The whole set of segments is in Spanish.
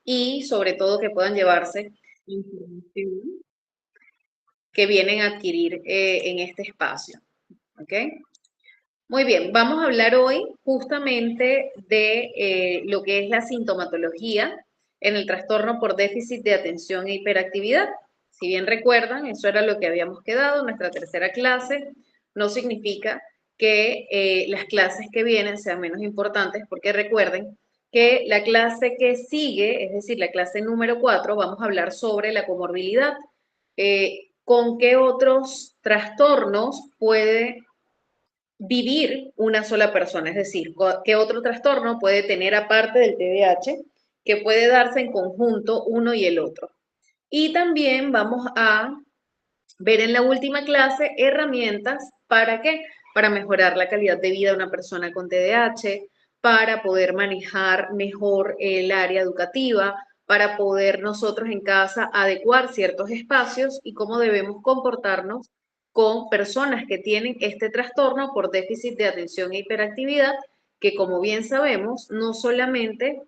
y sobre todo que puedan llevarse información que vienen a adquirir en este espacio. ¿Ok? Muy bien, vamos a hablar hoy justamente de lo que es la sintomatología en el trastorno por déficit de atención e hiperactividad. Si bien recuerdan, eso era lo que habíamos quedado en nuestra tercera clase. No significa que las clases que vienen sean menos importantes, porque recuerden que la clase que sigue, es decir, la clase número 4, vamos a hablar sobre la comorbilidad. ¿Con qué otros trastornos puede vivir una sola persona? Es decir, ¿qué otro trastorno puede tener aparte del TDAH que puede darse en conjunto uno y el otro? Y también vamos a ver en la última clase herramientas para qué, para mejorar la calidad de vida de una persona con TDAH, para poder manejar mejor el área educativa, para poder nosotros en casa adecuar ciertos espacios y cómo debemos comportarnos con personas que tienen este trastorno por déficit de atención e hiperactividad, que como bien sabemos, no solamente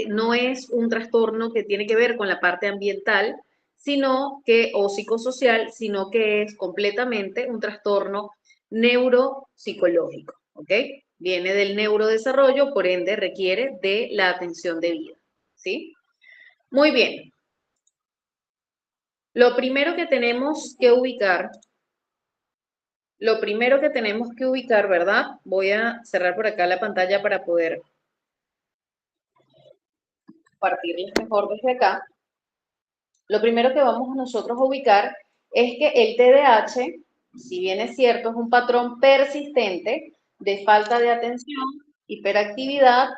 no es un trastorno que tiene que ver con la parte ambiental, sino que, o psicosocial, sino que es completamente un trastorno neuropsicológico, ¿ok? Viene del neurodesarrollo, por ende requiere de la atención debida, ¿sí? Muy bien. Lo primero que tenemos que ubicar, ¿verdad? Voy a cerrar por acá la pantalla para poder partirles mejor desde acá. Lo primero que vamos nosotros a ubicar es que el TDAH, si bien es cierto, es un patrón persistente de falta de atención, hiperactividad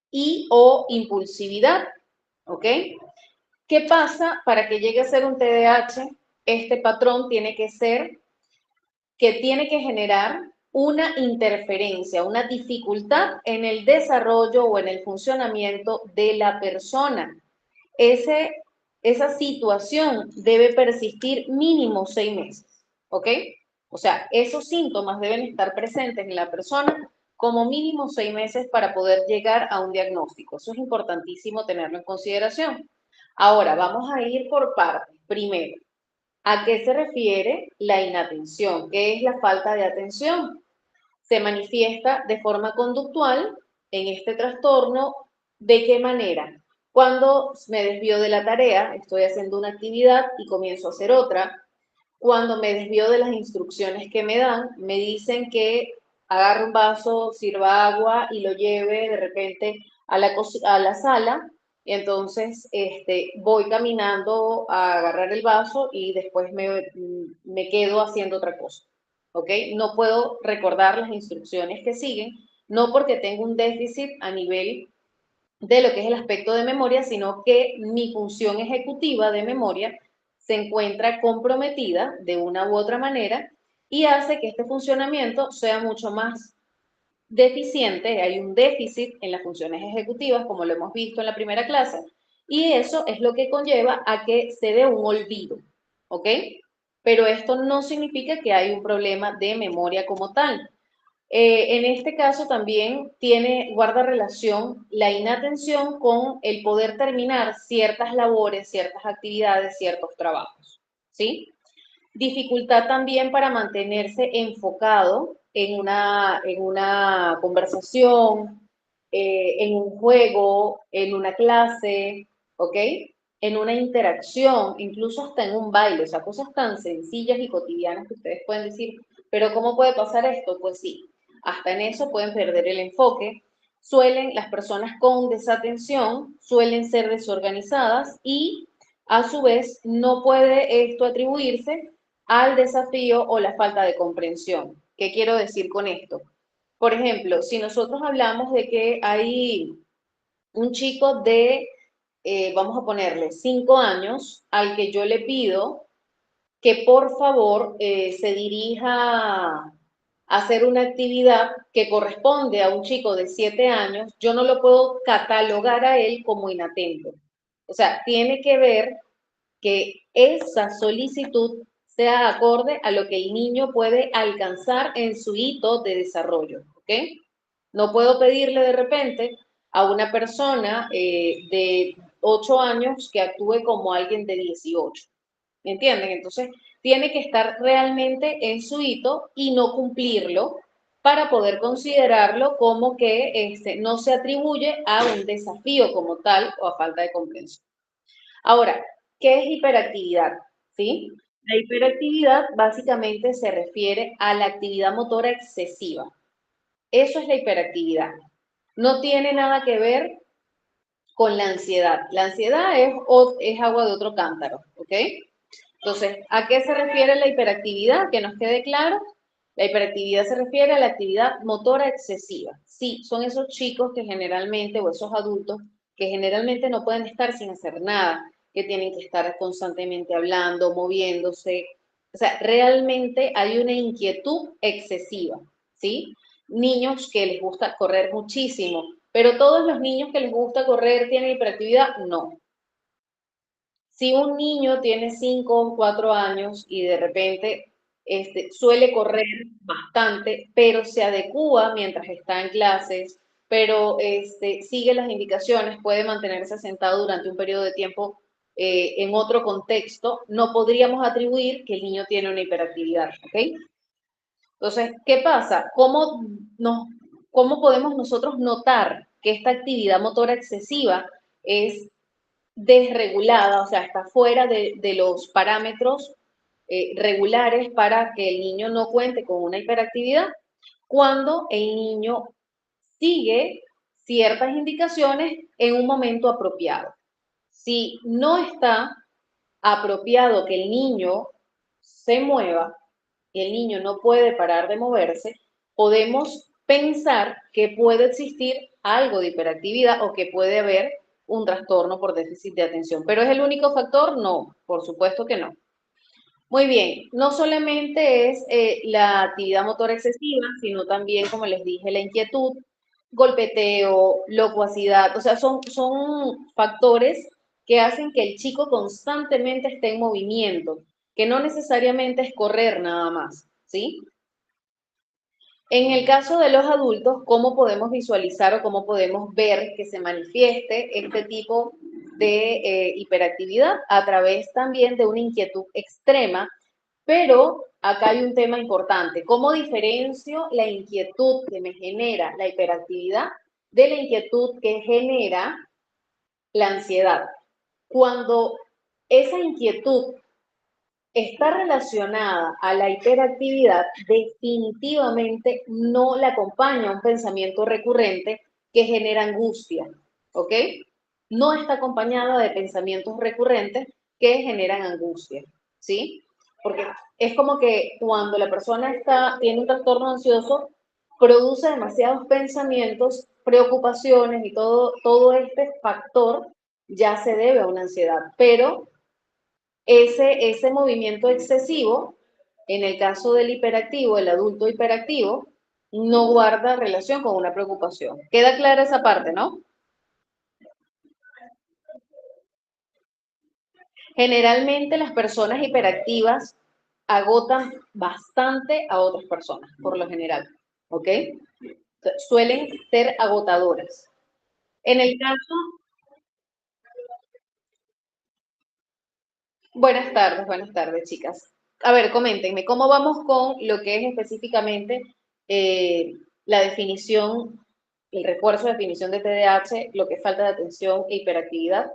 y o impulsividad, ¿ok? ¿Qué pasa para que llegue a ser un TDAH? Este patrón tiene que ser que tiene que generar una interferencia, una dificultad en el desarrollo o en el funcionamiento de la persona. Esa situación debe persistir mínimo 6 meses, ¿ok? O sea, esos síntomas deben estar presentes en la persona como mínimo 6 meses para poder llegar a un diagnóstico. Eso es importantísimo tenerlo en consideración. Ahora, vamos a ir por partes. Primero, ¿a qué se refiere la inatención? ¿Qué es la falta de atención? Se manifiesta de forma conductual en este trastorno. ¿De qué manera? Cuando me desvío de la tarea, estoy haciendo una actividad y comienzo a hacer otra. Cuando me desvío de las instrucciones que me dan, me dicen que agarre un vaso, sirva agua y lo lleve de repente a la sala. Y entonces voy caminando a agarrar el vaso y después me quedo haciendo otra cosa. ¿Ok? No puedo recordar las instrucciones que siguen, no porque tengo un déficit a nivel de lo que es el aspecto de memoria, sino que mi función ejecutiva de memoria se encuentra comprometida de una u otra manera y hace que este funcionamiento sea mucho más deficiente. Hay un déficit en las funciones ejecutivas, como lo hemos visto en la primera clase, y eso es lo que conlleva a que se dé un olvido, ¿ok? Pero esto no significa que hay un problema de memoria como tal. En este caso también guarda relación la inatención con el poder terminar ciertas labores, ciertas actividades, ciertos trabajos, ¿sí? Dificultad también para mantenerse enfocado en una conversación, en un juego, en una clase, ¿ok? En una interacción, incluso hasta en un baile, o sea, cosas tan sencillas y cotidianas que ustedes pueden decir, pero ¿cómo puede pasar esto? Pues sí, hasta en eso pueden perder el enfoque. Las personas con desatención suelen ser desorganizadas y a su vez no puede esto atribuirse al desafío o la falta de comprensión. ¿Qué quiero decir con esto? Por ejemplo, si nosotros hablamos de que hay un chico de, vamos a ponerle, 5 años, al que yo le pido que por favor se dirija a hacer una actividad que corresponde a un chico de 7 años, yo no lo puedo catalogar a él como inatento. O sea, tiene que ver que esa solicitud sea acorde a lo que el niño puede alcanzar en su hito de desarrollo, ¿ok? No puedo pedirle de repente a una persona de 8 años que actúe como alguien de 18. ¿Me entienden? Entonces, tiene que estar realmente en su hito y no cumplirlo para poder considerarlo como que no se atribuye a un desafío como tal o a falta de comprensión. Ahora, ¿qué es hiperactividad? ¿Sí? La hiperactividad básicamente se refiere a la actividad motora excesiva. Eso es la hiperactividad. No tiene nada que ver con la ansiedad. La ansiedad es agua de otro cántaro, ¿ok? Entonces, ¿a qué se refiere la hiperactividad? Que nos quede claro. La hiperactividad se refiere a la actividad motora excesiva. Sí, son esos chicos que generalmente, o esos adultos, que generalmente no pueden estar sin hacer nada, que tienen que estar constantemente hablando, moviéndose. O sea, realmente hay una inquietud excesiva, ¿sí? Niños que les gusta correr muchísimo, pero todos los niños que les gusta correr tienen hiperactividad, no. Si un niño tiene 5 o 4 años y de repente suele correr bastante, pero se adecúa mientras está en clases, pero sigue las indicaciones, puede mantenerse sentado durante un periodo de tiempo en otro contexto, no podríamos atribuir que el niño tiene una hiperactividad, ¿ok? Entonces, ¿qué pasa? ¿Cómo podemos nosotros notar que esta actividad motora excesiva es desregulada, o sea, está fuera de los parámetros regulares para que el niño no cuente con una hiperactividad? Cuando el niño sigue ciertas indicaciones en un momento apropiado. Si no está apropiado que el niño se mueva y el niño no puede parar de moverse, podemos pensar que puede existir algo de hiperactividad o que puede haber un trastorno por déficit de atención. ¿Pero es el único factor? No, por supuesto que no. Muy bien, no solamente es la actividad motora excesiva, sino también, como les dije, la inquietud, golpeteo, locuacidad, o sea, son factores que hacen que el chico constantemente esté en movimiento, que no necesariamente es correr nada más, ¿sí? En el caso de los adultos, ¿cómo podemos visualizar o cómo podemos ver que se manifieste este tipo de hiperactividad? A través también de una inquietud extrema, pero acá hay un tema importante. ¿Cómo diferencio la inquietud que me genera la hiperactividad de la inquietud que genera la ansiedad? Cuando esa inquietud está relacionada a la hiperactividad, definitivamente no la acompaña un pensamiento recurrente que genera angustia, ¿ok? No está acompañada de pensamientos recurrentes que generan angustia, ¿sí? Porque es como que cuando la persona tiene un trastorno ansioso, produce demasiados pensamientos, preocupaciones y todo este factor ya se debe a una ansiedad, pero ese movimiento excesivo, en el caso del hiperactivo, el adulto hiperactivo, no guarda relación con una preocupación. ¿Queda clara esa parte, no? Generalmente las personas hiperactivas agotan bastante a otras personas, por lo general, ¿ok? Suelen ser agotadoras. En el caso, buenas tardes, chicas. A ver, coméntenme, ¿cómo vamos con lo que es específicamente eh, la definición, el refuerzo de definición de TDAH, lo que es falta de atención e hiperactividad?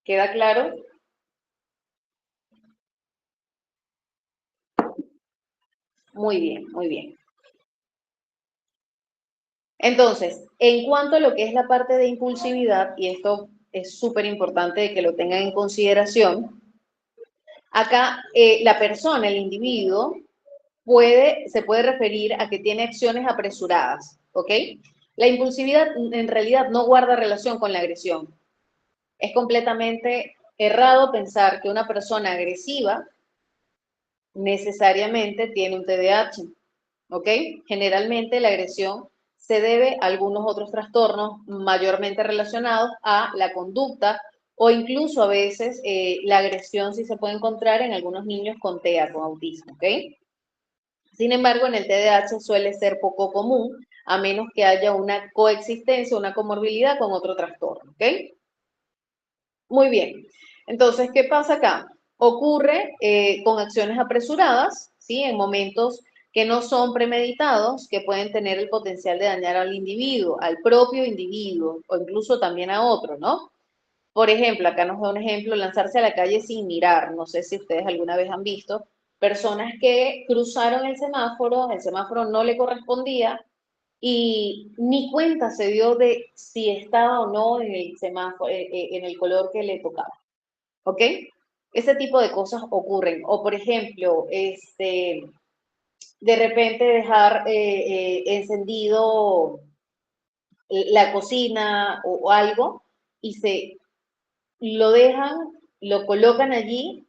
¿Queda claro? Muy bien, muy bien. Entonces, en cuanto a lo que es la parte de impulsividad, y esto es súper importante que lo tengan en consideración, acá la persona, el individuo, se puede referir a que tiene acciones apresuradas, ¿ok? La impulsividad en realidad no guarda relación con la agresión. Es completamente errado pensar que una persona agresiva necesariamente tiene un TDAH, ¿ok? Generalmente la agresión se debe a algunos otros trastornos mayormente relacionados a la conducta o incluso a veces la agresión sí se puede encontrar en algunos niños con TEA, con autismo, ¿ok? Sin embargo, en el TDAH suele ser poco común a menos que haya una coexistencia, una comorbilidad con otro trastorno, ¿ok? Muy bien. Entonces, ¿qué pasa acá? Ocurre con acciones apresuradas, ¿sí? En momentos que no son premeditados, que pueden tener el potencial de dañar al individuo, al propio individuo o incluso también a otro, ¿no? Por ejemplo, acá nos da un ejemplo, lanzarse a la calle sin mirar. No sé si ustedes alguna vez han visto personas que cruzaron el semáforo no le correspondía y ni cuenta se dio de si estaba o no en el semáforo, en el color que le tocaba. ¿Ok? Ese tipo de cosas ocurren. O, por ejemplo, de repente dejar encendido la cocina o algo y se lo dejan, lo colocan allí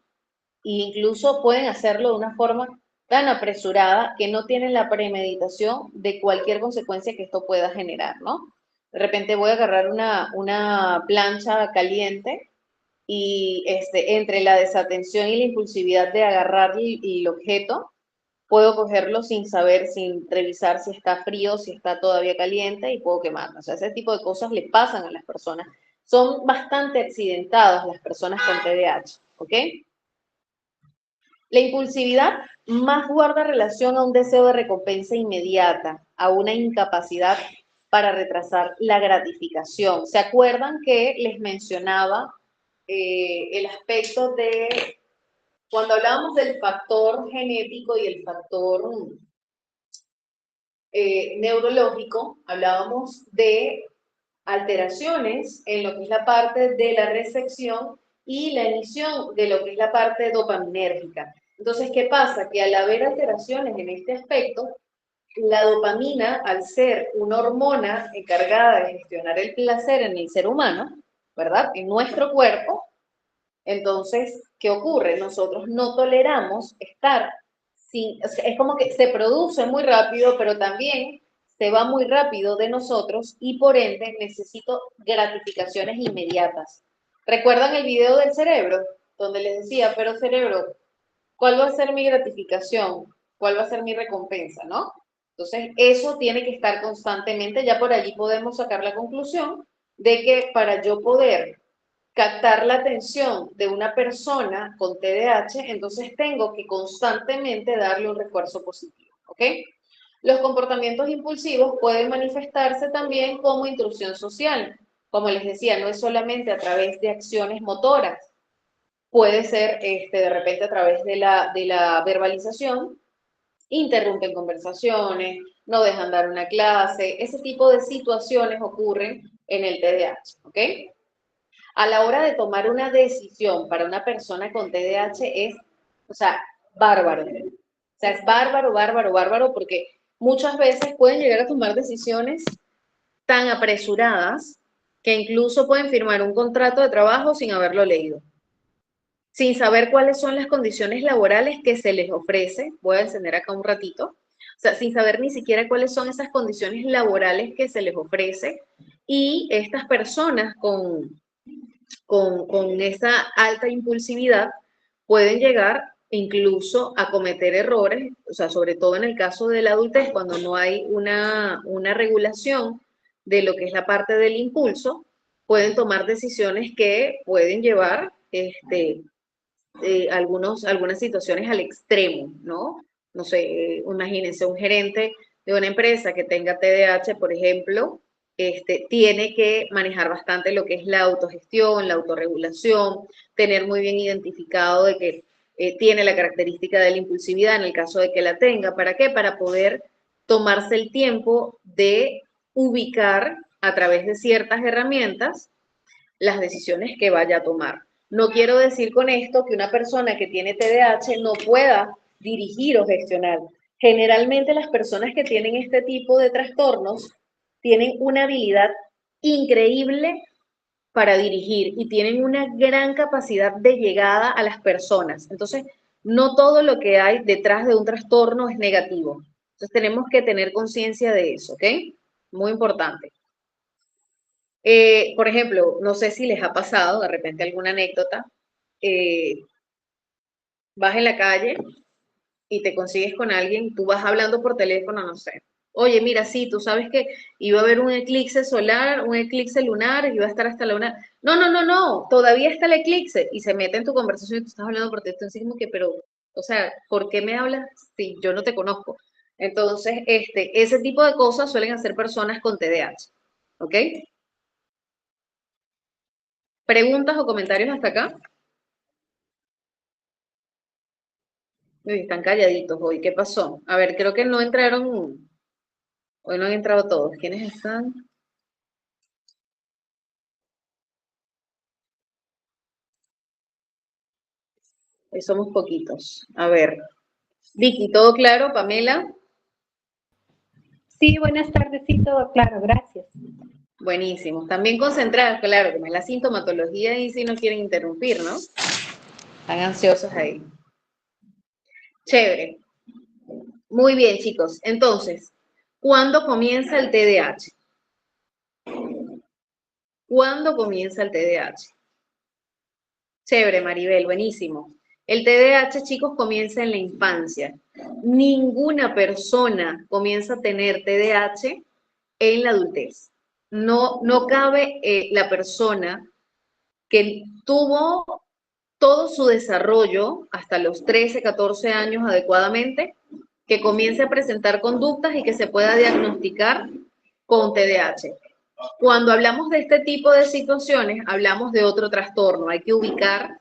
e incluso pueden hacerlo de una forma tan apresurada que no tienen la premeditación de cualquier consecuencia que esto pueda generar, ¿no? De repente voy a agarrar una plancha caliente y entre la desatención y la impulsividad de agarrar el objeto, puedo cogerlo sin saber, sin revisar si está frío, si está todavía caliente y puedo quemarlo. O sea, ese tipo de cosas le pasan a las personas. Son bastante accidentadas las personas con TDAH, ¿ok? La impulsividad más guarda relación a un deseo de recompensa inmediata, a una incapacidad para retrasar la gratificación. ¿Se acuerdan que les mencionaba el aspecto de cuando hablábamos del factor genético y el factor neurológico, hablábamos de alteraciones en lo que es la parte de la recepción y la emisión de lo que es la parte dopaminérgica. Entonces, ¿qué pasa? Que al haber alteraciones en este aspecto, la dopamina, al ser una hormona encargada de gestionar el placer en el ser humano, ¿verdad? En nuestro cuerpo, entonces, ¿qué ocurre? Nosotros no toleramos estar sin, o sea, es como que se produce muy rápido, pero también se va muy rápido de nosotros y por ende necesito gratificaciones inmediatas. ¿Recuerdan el video del cerebro? Donde les decía, pero cerebro, ¿cuál va a ser mi gratificación? ¿Cuál va a ser mi recompensa? ¿No? Entonces, eso tiene que estar constantemente, ya por allí podemos sacar la conclusión de que para yo poder captar la atención de una persona con TDAH, entonces tengo que constantemente darle un refuerzo positivo, ¿ok? Los comportamientos impulsivos pueden manifestarse también como intrusión social. Como les decía, no es solamente a través de acciones motoras, puede ser de repente a través de la verbalización, interrumpen conversaciones, no dejan dar una clase, ese tipo de situaciones ocurren en el TDAH, ¿ok? A la hora de tomar una decisión para una persona con TDAH es, o sea, bárbaro. O sea, es bárbaro, bárbaro, bárbaro, porque muchas veces pueden llegar a tomar decisiones tan apresuradas que incluso pueden firmar un contrato de trabajo sin haberlo leído, sin saber cuáles son las condiciones laborales que se les ofrece. Voy a encender acá un ratito. O sea, sin saber ni siquiera cuáles son esas condiciones laborales que se les ofrece. Y estas personas con esa alta impulsividad pueden llegar incluso a cometer errores, o sea, sobre todo en el caso de la adultez, cuando no hay una regulación de lo que es la parte del impulso, pueden tomar decisiones que pueden llevar algunas situaciones al extremo, ¿no? No sé, imagínense un gerente de una empresa que tenga TDAH, por ejemplo, tiene que manejar bastante lo que es la autogestión, la autorregulación, tener muy bien identificado de que tiene la característica de la impulsividad en el caso de que la tenga. ¿Para qué? Para poder tomarse el tiempo de ubicar a través de ciertas herramientas las decisiones que vaya a tomar. No quiero decir con esto que una persona que tiene TDAH no pueda dirigir o gestionar. Generalmente las personas que tienen este tipo de trastornos tienen una habilidad increíble para dirigir y tienen una gran capacidad de llegada a las personas. Entonces, no todo lo que hay detrás de un trastorno es negativo. Entonces, tenemos que tener conciencia de eso, ¿ok? Muy importante. Por ejemplo, no sé si les ha pasado de repente alguna anécdota, eh, vas en la calle y te consigues con alguien, tú vas hablando por teléfono, no sé, Oye, mira, sí, tú sabes que iba a haber un eclipse solar, un eclipse lunar, y iba a estar hasta la una. No, no, no, no, todavía está el eclipse. Y se mete en tu conversación y tú estás hablando por texto, así como que, pero, o sea, ¿por qué me hablas si yo no te conozco? Entonces, ese tipo de cosas suelen hacer personas con TDAH. ¿Ok? ¿Preguntas o comentarios hasta acá? Uy, están calladitos hoy. ¿Qué pasó? A ver, creo que no entraron, hoy no han entrado todos. ¿Quiénes están? Hoy somos poquitos. A ver. Vicky, ¿todo claro? Pamela. Sí, buenas tardes, sí, todo claro, gracias. Buenísimo. También concentradas, claro, como es la sintomatología y si no quieren interrumpir, ¿no? Están ansiosos ahí. Chévere. Muy bien, chicos. Entonces, ¿cuándo comienza el TDAH? ¿Cuándo comienza el TDAH? Chévere, Maribel, buenísimo. El TDAH, chicos, comienza en la infancia. Ninguna persona comienza a tener TDAH en la adultez. No, no cabe la persona que tuvo todo su desarrollo hasta los 13, 14 años adecuadamente, que comience a presentar conductas y que se pueda diagnosticar con TDAH. Cuando hablamos de este tipo de situaciones, hablamos de otro trastorno. Hay que ubicar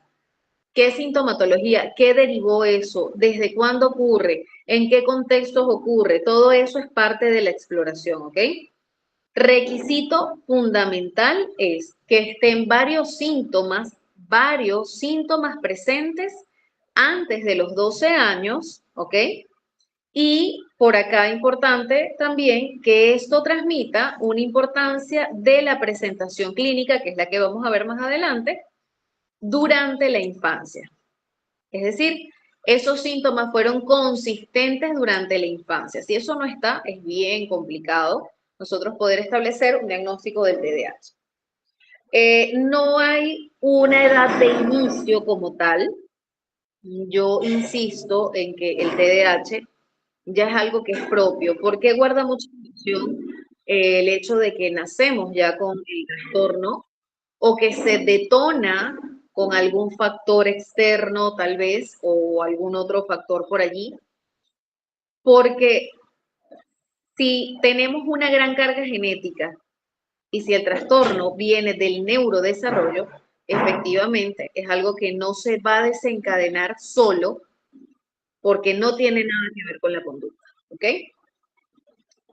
qué sintomatología, qué derivó eso, desde cuándo ocurre, en qué contextos ocurre. Todo eso es parte de la exploración, ¿ok? Requisito fundamental es que estén varios síntomas presentes antes de los 12 años, ¿ok? Y por acá importante también que esto transmita una importancia de la presentación clínica, que es la que vamos a ver más adelante, durante la infancia. Es decir, esos síntomas fueron consistentes durante la infancia. Si eso no está, es bien complicado nosotros poder establecer un diagnóstico del TDAH. No hay una edad de inicio como tal. Yo insisto en que el TDAH ya es algo que es propio, porque guarda mucha función el hecho de que nacemos ya con el trastorno o que se detona con algún factor externo tal vez o algún otro factor por allí, porque si tenemos una gran carga genética y si el trastorno viene del neurodesarrollo, efectivamente es algo que no se va a desencadenar solo porque no tiene nada que ver con la conducta, ¿ok?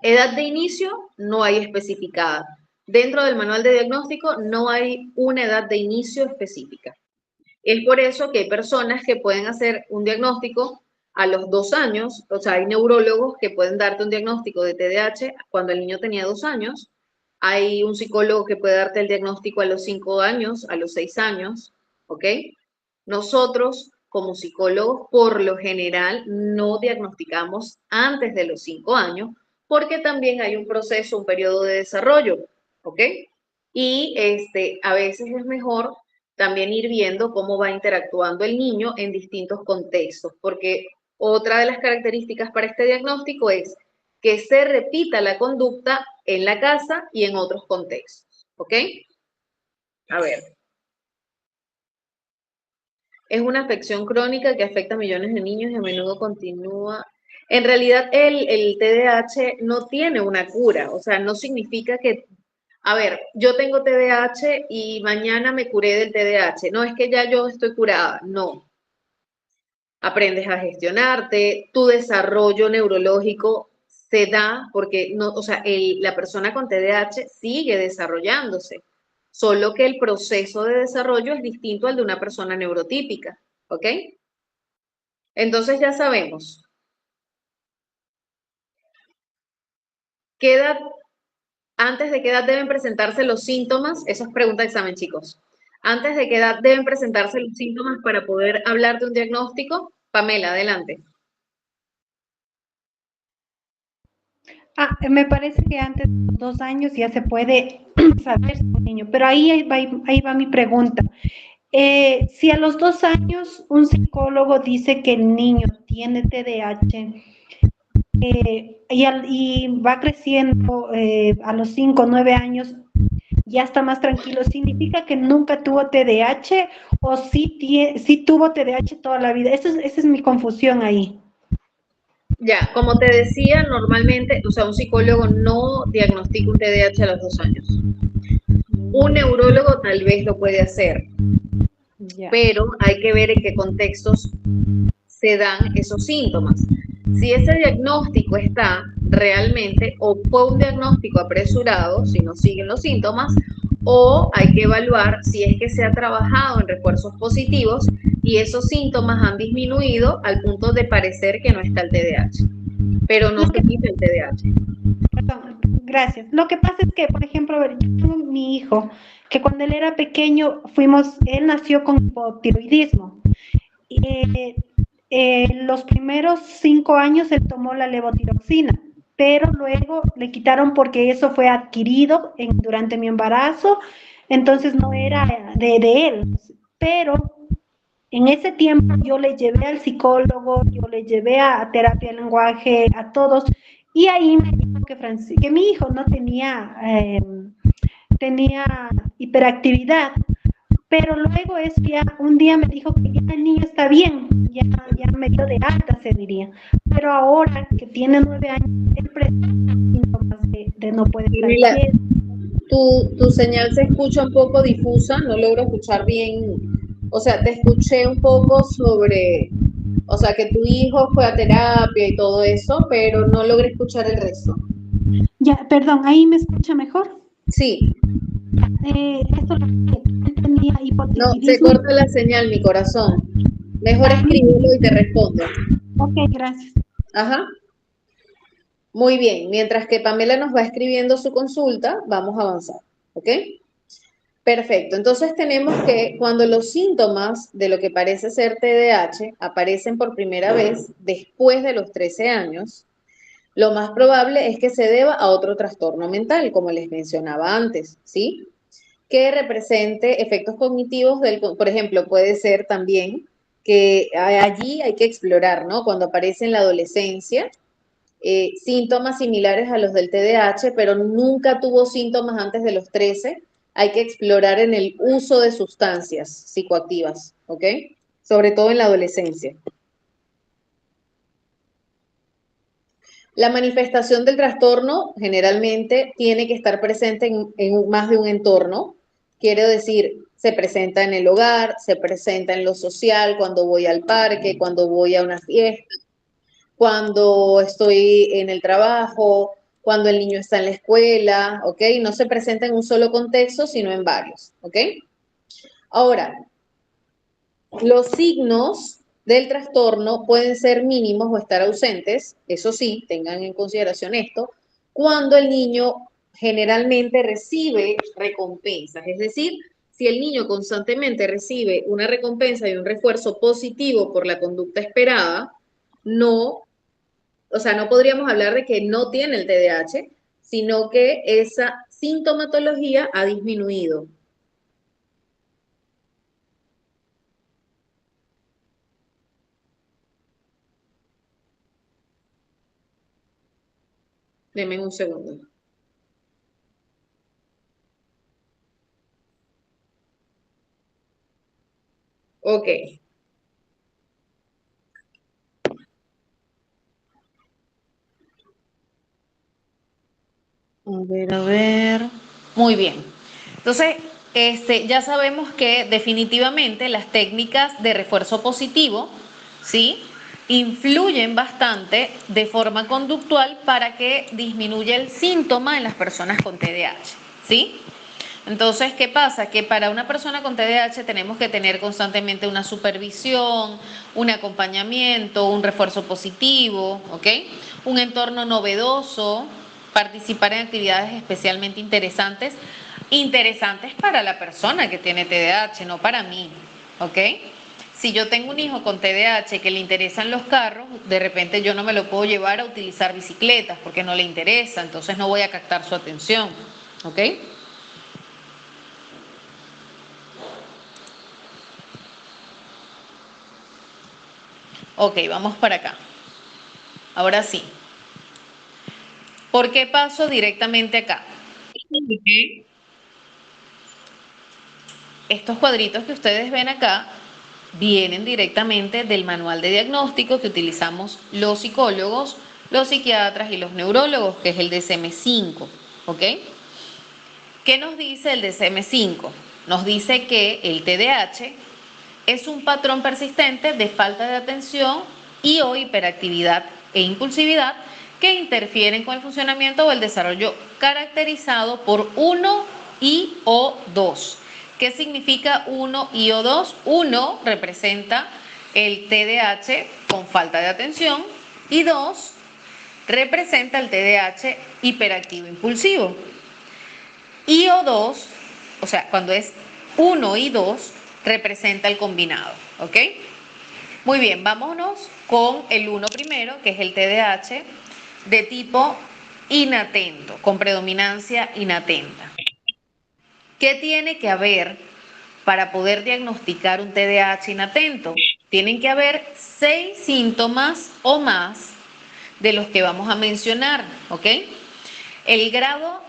Edad de inicio no hay especificada. Dentro del manual de diagnóstico no hay una edad de inicio específica. Es por eso que hay personas que pueden hacer un diagnóstico a los 2 años, o sea, hay neurólogos que pueden darte un diagnóstico de TDAH cuando el niño tenía 2 años, hay un psicólogo que puede darte el diagnóstico a los 5 años, a los 6 años, ¿ok? Nosotros, como psicólogos, por lo general no diagnosticamos antes de los 5 años, porque también hay un proceso, un periodo de desarrollo, ¿ok? Y a veces es mejor también ir viendo cómo va interactuando el niño en distintos contextos, porque otra de las características para este diagnóstico es que se repita la conducta en la casa y en otros contextos, ¿ok? A ver, es una afección crónica que afecta a millones de niños y a menudo continúa. En realidad, el TDAH no tiene una cura, o sea, no significa que, a ver, yo tengo TDAH y mañana me curé del TDAH. No es que ya yo estoy curada, no. Aprendes a gestionarte, tu desarrollo neurológico se da porque no, o sea, la persona con TDAH sigue desarrollándose, solo que el proceso de desarrollo es distinto al de una persona neurotípica, ¿ok? Entonces ya sabemos, ¿qué edad, antes de qué edad deben presentarse los síntomas? Esa es pregunta de examen, chicos. ¿Antes de qué edad deben presentarse los síntomas para poder hablar de un diagnóstico? Pamela, adelante. Me parece que antes de los 2 años ya se puede saber si un niño, pero ahí va mi pregunta. Si a los 2 años un psicólogo dice que el niño tiene TDAH, y va creciendo a los 5 o 9 años, ya está más tranquilo, ¿significa que nunca tuvo TDAH o sí tuvo TDAH toda la vida? Esa es mi confusión ahí. Ya, como te decía, normalmente, o sea, un psicólogo no diagnostica un TDAH a los 2 años. Un neurólogo tal vez lo puede hacer, Ya. pero hay que ver en qué contextos se dan esos síntomas. Si ese diagnóstico está realmente, o fue un diagnóstico apresurado, si no siguen los síntomas, o hay que evaluar si es que se ha trabajado en refuerzos positivos y esos síntomas han disminuido al punto de parecer que no está el TDAH, pero no se quita el TDAH. Perdón, gracias. Lo que pasa es que, por ejemplo, a ver, yo tengo mi hijo, que cuando él era pequeño él nació con hipotiroidismo. Eh, los primeros 5 años él tomó la levotiroxina, pero luego le quitaron porque eso fue adquirido durante mi embarazo, entonces no era de él. Pero en ese tiempo yo le llevé al psicólogo, yo le llevé a terapia de lenguaje, a todos, y ahí me dijo que mi hijo no tenía hiperactividad, pero luego ya un día me dijo que ya el niño está bien, ya me dio de alta, se diría. Pero ahora que tiene 9 años, él presenta síntomas de no puede estar quieto. Tu señal se escucha un poco difusa, no logro escuchar bien. O sea, te escuché un poco sobre, o sea, que tu hijo fue a terapia y todo eso, pero no logré escuchar el resto. Ya, perdón, ahí me escucha mejor. Sí, Esto lo que él tenía no, se hipotiroidismo. corta la señal, mi corazón. Mejor A mí, escríbelo y te respondo. ok, gracias. Ajá. Muy bien, mientras que Pamela nos va escribiendo su consulta, vamos a avanzar, ¿ok? Perfecto, entonces tenemos que cuando los síntomas de lo que parece ser TDAH aparecen por primera vez después de los 13 años, lo más probable es que se deba a otro trastorno mental, como les mencionaba antes, ¿sí? Que represente efectos cognitivos por ejemplo, puede ser también que allí hay que explorar, ¿no? Cuando aparece en la adolescencia, síntomas similares a los del TDAH, pero nunca tuvo síntomas antes de los 13, hay que explorar en el uso de sustancias psicoactivas, ¿ok? Sobre todo en la adolescencia. La manifestación del trastorno generalmente tiene que estar presente en más de un entorno. Quiero decir, se presenta en el hogar, se presenta en lo social, cuando voy al parque, cuando voy a una fiesta, cuando estoy en el trabajo, cuando el niño está en la escuela, ¿ok? No se presenta en un solo contexto, sino en varios, ¿ok? Ahora, los signos del trastorno pueden ser mínimos o estar ausentes, eso sí, tengan en consideración esto, cuando el niño generalmente recibe recompensas, es decir, si el niño constantemente recibe una recompensa y un refuerzo positivo por la conducta esperada, no, o sea, no podríamos hablar de que no tiene el TDAH, sino que esa sintomatología ha disminuido. Deme un segundo. Ok. A ver, a ver. Muy bien. Entonces, ya sabemos que definitivamente las técnicas de refuerzo positivo, ¿sí? Influyen bastante de forma conductual para que disminuya el síntoma en las personas con TDAH, ¿sí? Entonces, ¿qué pasa? Que para una persona con TDAH tenemos que tener constantemente una supervisión, un acompañamiento, un refuerzo positivo, ¿ok? Un entorno novedoso, participar en actividades especialmente interesantes para la persona que tiene TDAH, no para mí, ¿ok? Si yo tengo un hijo con TDAH que le interesan los carros, de repente yo no me lo puedo llevar a utilizar bicicletas porque no le interesa, entonces no voy a captar su atención, ¿ok? Ok, vamos para acá. Ahora sí. ¿Por qué paso directamente acá? Porque estos cuadritos que ustedes ven acá vienen directamente del manual de diagnóstico que utilizamos los psicólogos, los psiquiatras y los neurólogos, que es el DSM-5, ¿ok? ¿Qué nos dice el DSM-5? Nos dice que el TDAH es un patrón persistente de falta de atención y o hiperactividad e impulsividad que interfieren con el funcionamiento o el desarrollo caracterizado por 1 y o 2. ¿Qué significa 1 y o 2? 1 representa el TDAH con falta de atención y 2 representa el TDAH hiperactivo impulsivo. Y o 2, o sea, cuando es 1 y 2, representa el combinado, ¿ok? Muy bien, vámonos con el 1 primero, que es el TDAH de tipo inatento, con predominancia inatenta. ¿Qué tiene que haber para poder diagnosticar un TDAH inatento? Tienen que haber 6 síntomas o más de los que vamos a mencionar, ¿ok? El grado,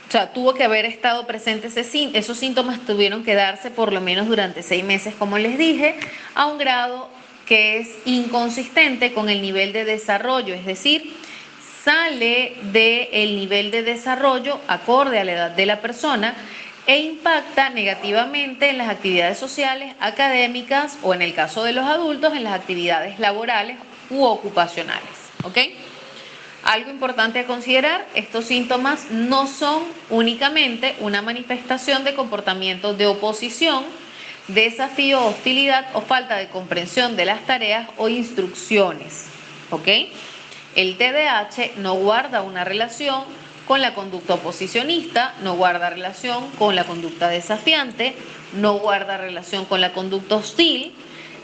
o sea, tuvo que haber estado presente esos síntomas tuvieron que darse por lo menos durante 6 meses, como les dije, a un grado que es inconsistente con el nivel de desarrollo, es decir, sale del nivel de desarrollo acorde a la edad de la persona e impacta negativamente en las actividades sociales, académicas o en el caso de los adultos, en las actividades laborales u ocupacionales, ¿ok? Algo importante a considerar, estos síntomas no son únicamente una manifestación de comportamiento de oposición, desafío, hostilidad o falta de comprensión de las tareas o instrucciones, ¿ok? El TDAH no guarda una relación con la conducta oposicionista, no guarda relación con la conducta desafiante, no guarda relación con la conducta hostil,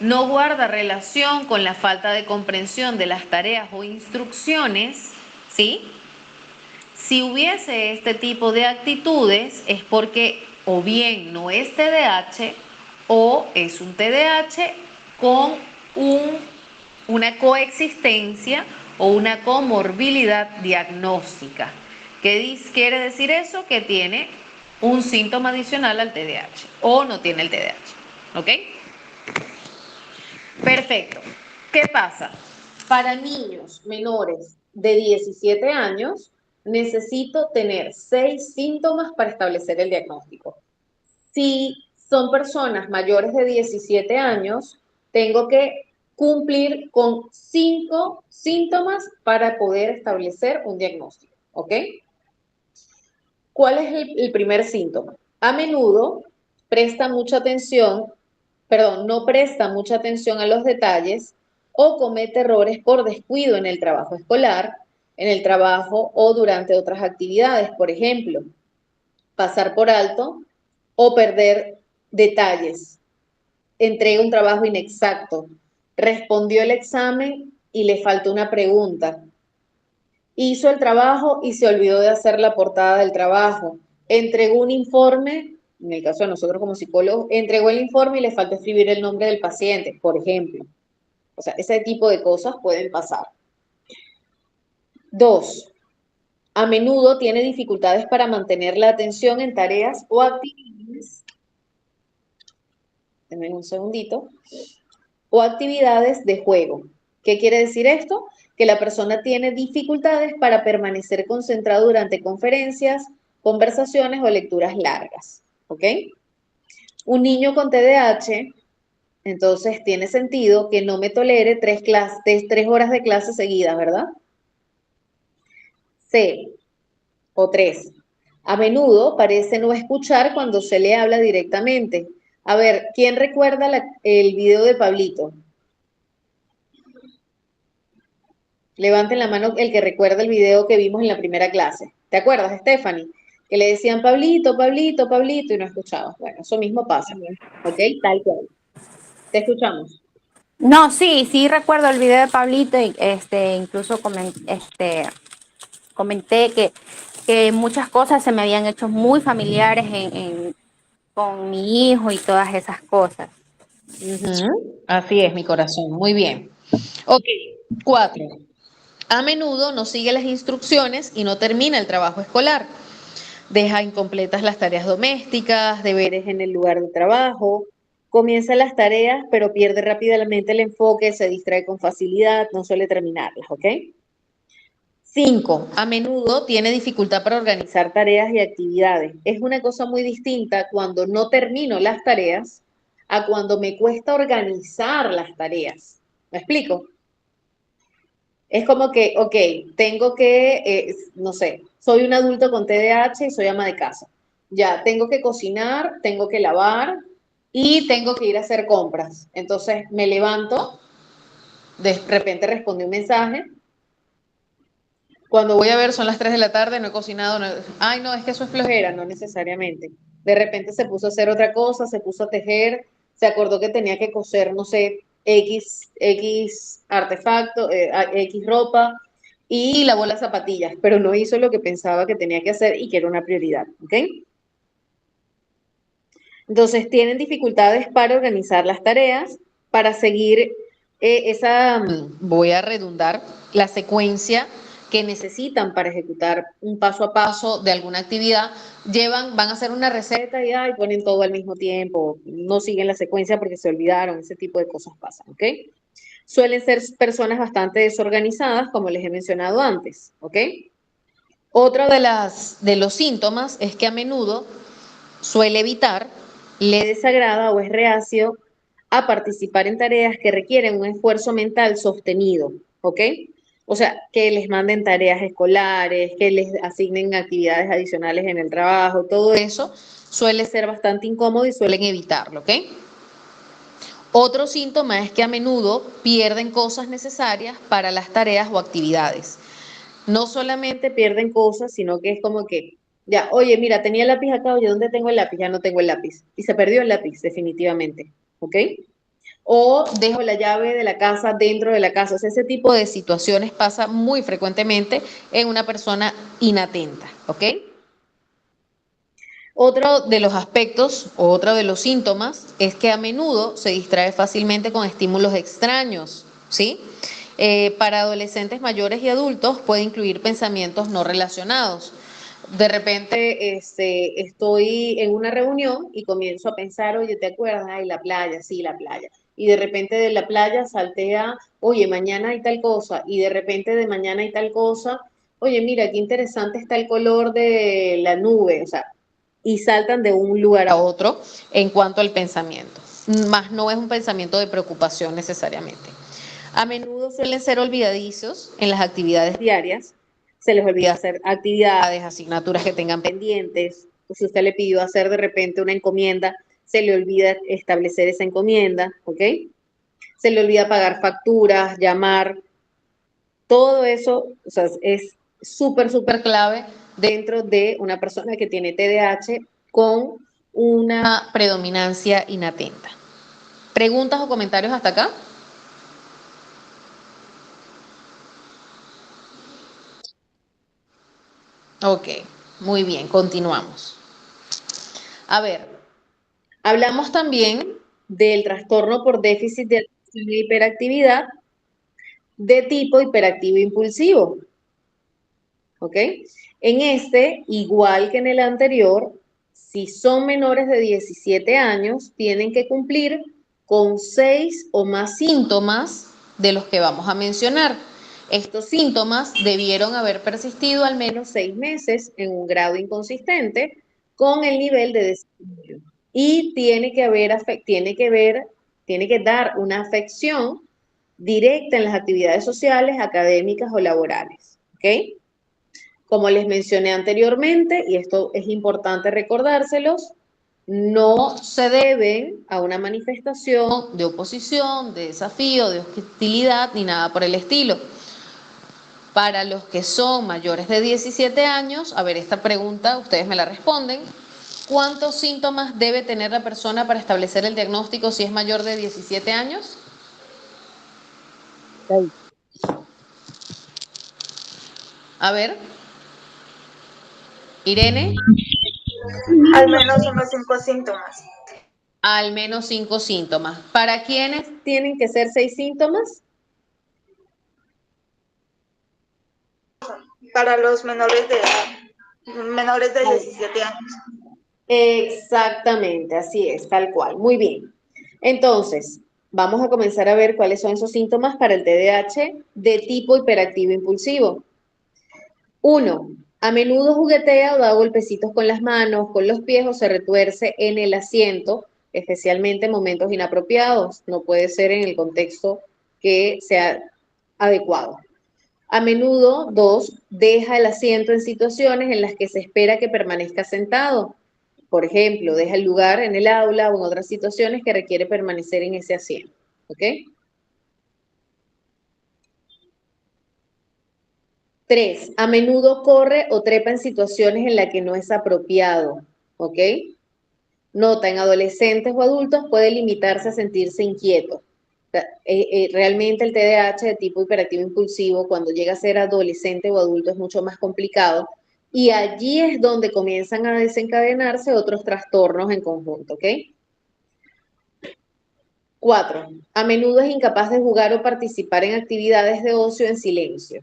no guarda relación con la falta de comprensión de las tareas o instrucciones, ¿sí? Si hubiese este tipo de actitudes es porque o bien no es TDAH o es un TDAH con una coexistencia o una comorbilidad diagnóstica. ¿Qué quiere decir eso? Que tiene un síntoma adicional al TDAH o no tiene el TDAH. ¿Ok? Perfecto. ¿Qué pasa? Para niños menores de 17 años, necesito tener 6 síntomas para establecer el diagnóstico. Si son personas mayores de 17 años, tengo que cumplir con 5 síntomas para poder establecer un diagnóstico, ¿ok? ¿Cuál es el primer síntoma? A menudo presta mucha atención, no presta mucha atención a los detalles o comete errores por descuido en el trabajo escolar, en el trabajo o durante otras actividades, por ejemplo, pasar por alto o perder detalles, entrega un trabajo inexacto, respondió el examen y le faltó una pregunta, hizo el trabajo y se olvidó de hacer la portada del trabajo, entregó un informe, en el caso de nosotros como psicólogos, entregó el informe y le faltó escribir el nombre del paciente, por ejemplo. O sea, ese tipo de cosas pueden pasar. 2. A menudo tiene dificultades para mantener la atención en tareas o actividades. Denme un segundito. O actividades de juego. ¿Qué quiere decir esto? Que la persona tiene dificultades para permanecer concentrado durante conferencias, conversaciones o lecturas largas. ¿Ok? Un niño con TDAH, entonces tiene sentido que no me tolere 3 horas de clase seguidas, ¿verdad? C. O 3. A menudo parece no escuchar cuando se le habla directamente. A ver, ¿quién recuerda el video de Pablito? Levanten la mano el que recuerda el video que vimos en la primera clase. ¿Te acuerdas, Stephanie? Que le decían Pablito, Pablito, Pablito y no escuchabas. Bueno, eso mismo pasa. ¿Ok? Tal cual. Te escuchamos. No, sí, sí recuerdo el video de Pablito y incluso comenté que muchas cosas se me habían hecho muy familiares con mi hijo y todas esas cosas. Así es, mi corazón. Muy bien. Ok, 4. A menudo no sigue las instrucciones y no termina el trabajo escolar. Deja incompletas las tareas domésticas, deberes en el lugar de trabajo, comienza las tareas, pero pierde rápidamente el enfoque, se distrae con facilidad, no suele terminarlas, ¿ok? 5. A menudo tiene dificultad para organizar tareas y actividades. Es una cosa muy distinta cuando no termino las tareas a cuando me cuesta organizar las tareas. ¿Me explico? Es como que, ok, tengo que, no sé, soy un adulto con TDAH y soy ama de casa. Ya, tengo que cocinar, tengo que lavar y tengo que ir a hacer compras. Entonces me levanto, de repente respondí un mensaje. Cuando voy a ver son las 3 de la tarde, no he cocinado. Ay, no, es que eso es flojera, no necesariamente. De repente se puso a hacer otra cosa, se puso a tejer, se acordó que tenía que coser, no sé, X artefacto, X ropa y lavó las zapatillas, pero no hizo lo que pensaba que tenía que hacer y que era una prioridad, ¿ok? Entonces tienen dificultades para organizar las tareas, para seguir voy a redundar, la secuencia que necesitan para ejecutar un paso a paso de alguna actividad, van a hacer una receta y ay, ponen todo al mismo tiempo, no siguen la secuencia porque se olvidaron, ese tipo de cosas pasan, ¿ok? Suelen ser personas bastante desorganizadas, como les he mencionado antes, ¿ok? Otro de los síntomas es que a menudo suele evitar, le desagrada o es reacio a participar en tareas que requieren un esfuerzo mental sostenido, ¿ok? O sea, que les manden tareas escolares, que les asignen actividades adicionales en el trabajo, todo eso suele ser bastante incómodo y suelen evitarlo, ¿ok? Otro síntoma es que a menudo pierden cosas necesarias para las tareas o actividades. No solamente pierden cosas, sino que es como que, ya, oye, mira, tenía el lápiz acá, oye, ¿dónde tengo el lápiz? Ya no tengo el lápiz. Y se perdió el lápiz, definitivamente, ¿ok? O dejo la llave de la casa dentro de la casa. O sea, ese tipo de situaciones pasa muy frecuentemente en una persona inatenta, ¿ok? Otro de los aspectos, o otro de los síntomas, es que a menudo se distrae fácilmente con estímulos extraños, ¿sí? Para adolescentes mayores y adultos puede incluir pensamientos no relacionados. De repente estoy en una reunión y comienzo a pensar, oye, ¿te acuerdas? Ay, la playa, sí, la playa. Y de repente de la playa saltea, oye, mañana hay tal cosa. Y de repente de mañana hay tal cosa. Oye, mira, qué interesante está el color de la nube. O sea, y saltan de un lugar a otro en cuanto al pensamiento. Más no es un pensamiento de preocupación necesariamente. A menudo suelen ser olvidadizos en las actividades diarias. Se les olvida hacer actividades, asignaturas que tengan pendientes. O si usted le pidió hacer de repente una encomienda, se le olvida establecer esa encomienda, ¿ok? Se le olvida pagar facturas, llamar. Todo eso, o sea, es súper, súper clave dentro de una persona que tiene TDAH con una predominancia inatenta. ¿Preguntas o comentarios hasta acá? Ok, muy bien, continuamos. A ver, hablamos también del trastorno por déficit de atención e hiperactividad de tipo hiperactivo impulsivo. ¿Ok? En este, igual que en el anterior, si son menores de 17 años, tienen que cumplir con 6 o más síntomas de los que vamos a mencionar. Estos síntomas debieron haber persistido al menos 6 meses en un grado inconsistente con el nivel de desarrollo. Y tiene que dar una afección directa en las actividades sociales, académicas o laborales. ¿Ok? Como les mencioné anteriormente, y esto es importante recordárselos, no se deben a una manifestación de oposición, de desafío, de hostilidad, ni nada por el estilo. Para los que son mayores de 17 años, a ver, esta pregunta ustedes me la responden. ¿Cuántos síntomas debe tener la persona para establecer el diagnóstico si es mayor de 17 años? A ver, Irene. Al menos unos 5 síntomas. Al menos 5 síntomas. ¿Para quiénes tienen que ser 6 síntomas? para los menores de edad, menores de 17 años. Exactamente, así es, tal cual. Muy bien. Entonces, vamos a comenzar a ver cuáles son esos síntomas para el TDAH de tipo hiperactivo impulsivo. 1. A menudo juguetea o da golpecitos con las manos, con los pies o se retuerce en el asiento, especialmente en momentos inapropiados. No puede ser en el contexto que sea adecuado. A menudo, 2, deja el asiento en situaciones en las que se espera que permanezca sentado. Por ejemplo, deja el lugar en el aula o en otras situaciones que requiere permanecer en ese asiento. ¿Ok? 3, a menudo corre o trepa en situaciones en las que no es apropiado. ¿Ok? Nota, en adolescentes o adultos puede limitarse a sentirse inquieto. Realmente el TDAH de tipo hiperactivo impulsivo, cuando llega a ser adolescente o adulto, es mucho más complicado. Y allí es donde comienzan a desencadenarse otros trastornos en conjunto, ¿ok? 4. A menudo es incapaz de jugar o participar en actividades de ocio en silencio.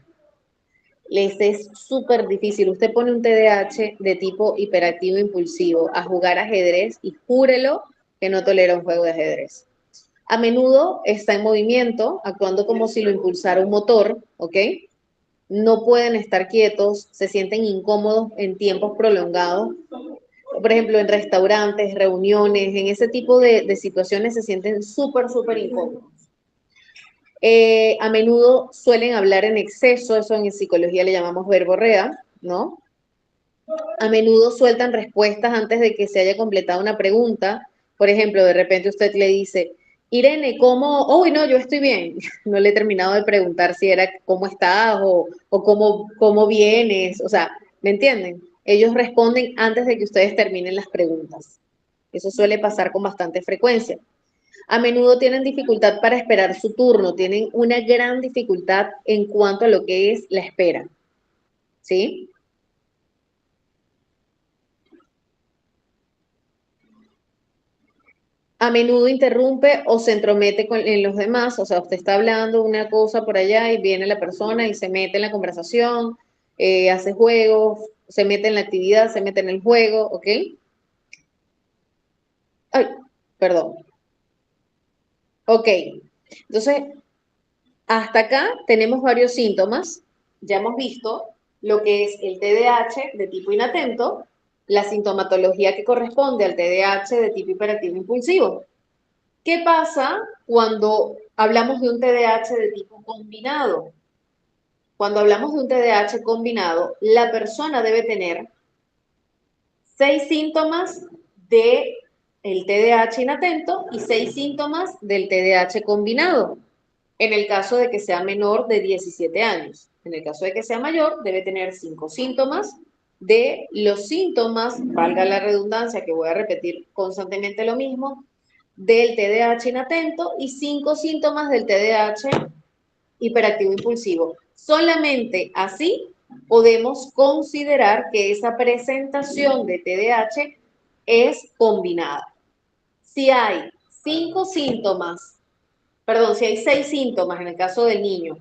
Les es súper difícil. Usted pone un TDAH de tipo hiperactivo impulsivo a jugar ajedrez y júrelo que no tolera un juego de ajedrez. A menudo está en movimiento, actuando como si lo impulsara un motor, ¿ok? No pueden estar quietos, se sienten incómodos en tiempos prolongados. Por ejemplo, en restaurantes, reuniones, en ese tipo de situaciones se sienten súper incómodos. A menudo suelen hablar en exceso, eso en psicología le llamamos verborrea, ¿no? A menudo sueltan respuestas antes de que se haya completado una pregunta. Por ejemplo, de repente usted le dice, Irene, ¿cómo? Uy, no, yo estoy bien. No le he terminado de preguntar si era cómo estás o cómo vienes. O sea, ¿me entienden? Ellos responden antes de que ustedes terminen las preguntas. Eso suele pasar con bastante frecuencia. A menudo tienen dificultad para esperar su turno, tienen una gran dificultad en cuanto a lo que es la espera. ¿Sí? A menudo interrumpe o se entromete en los demás, o sea, usted está hablando una cosa por allá y viene la persona y se mete en la conversación, hace juegos, se mete en la actividad, se mete en el juego, ¿ok? Ay, perdón. Ok, entonces, hasta acá tenemos varios síntomas. Ya hemos visto lo que es el TDAH de tipo inatento, la sintomatología que corresponde al TDAH de tipo hiperactivo impulsivo. ¿Qué pasa cuando hablamos de un TDAH de tipo combinado? Cuando hablamos de un TDAH combinado, la persona debe tener 6 síntomas del TDAH inatento y 6 síntomas del TDAH combinado, en el caso de que sea menor de 17 años. En el caso de que sea mayor, debe tener 5 síntomas de los síntomas, valga la redundancia, que voy a repetir constantemente lo mismo, del TDAH inatento y 5 síntomas del TDAH hiperactivo impulsivo. Solamente así podemos considerar que esa presentación de TDAH es combinada. Si hay 5 síntomas, perdón, si hay 6 síntomas en el caso del niño,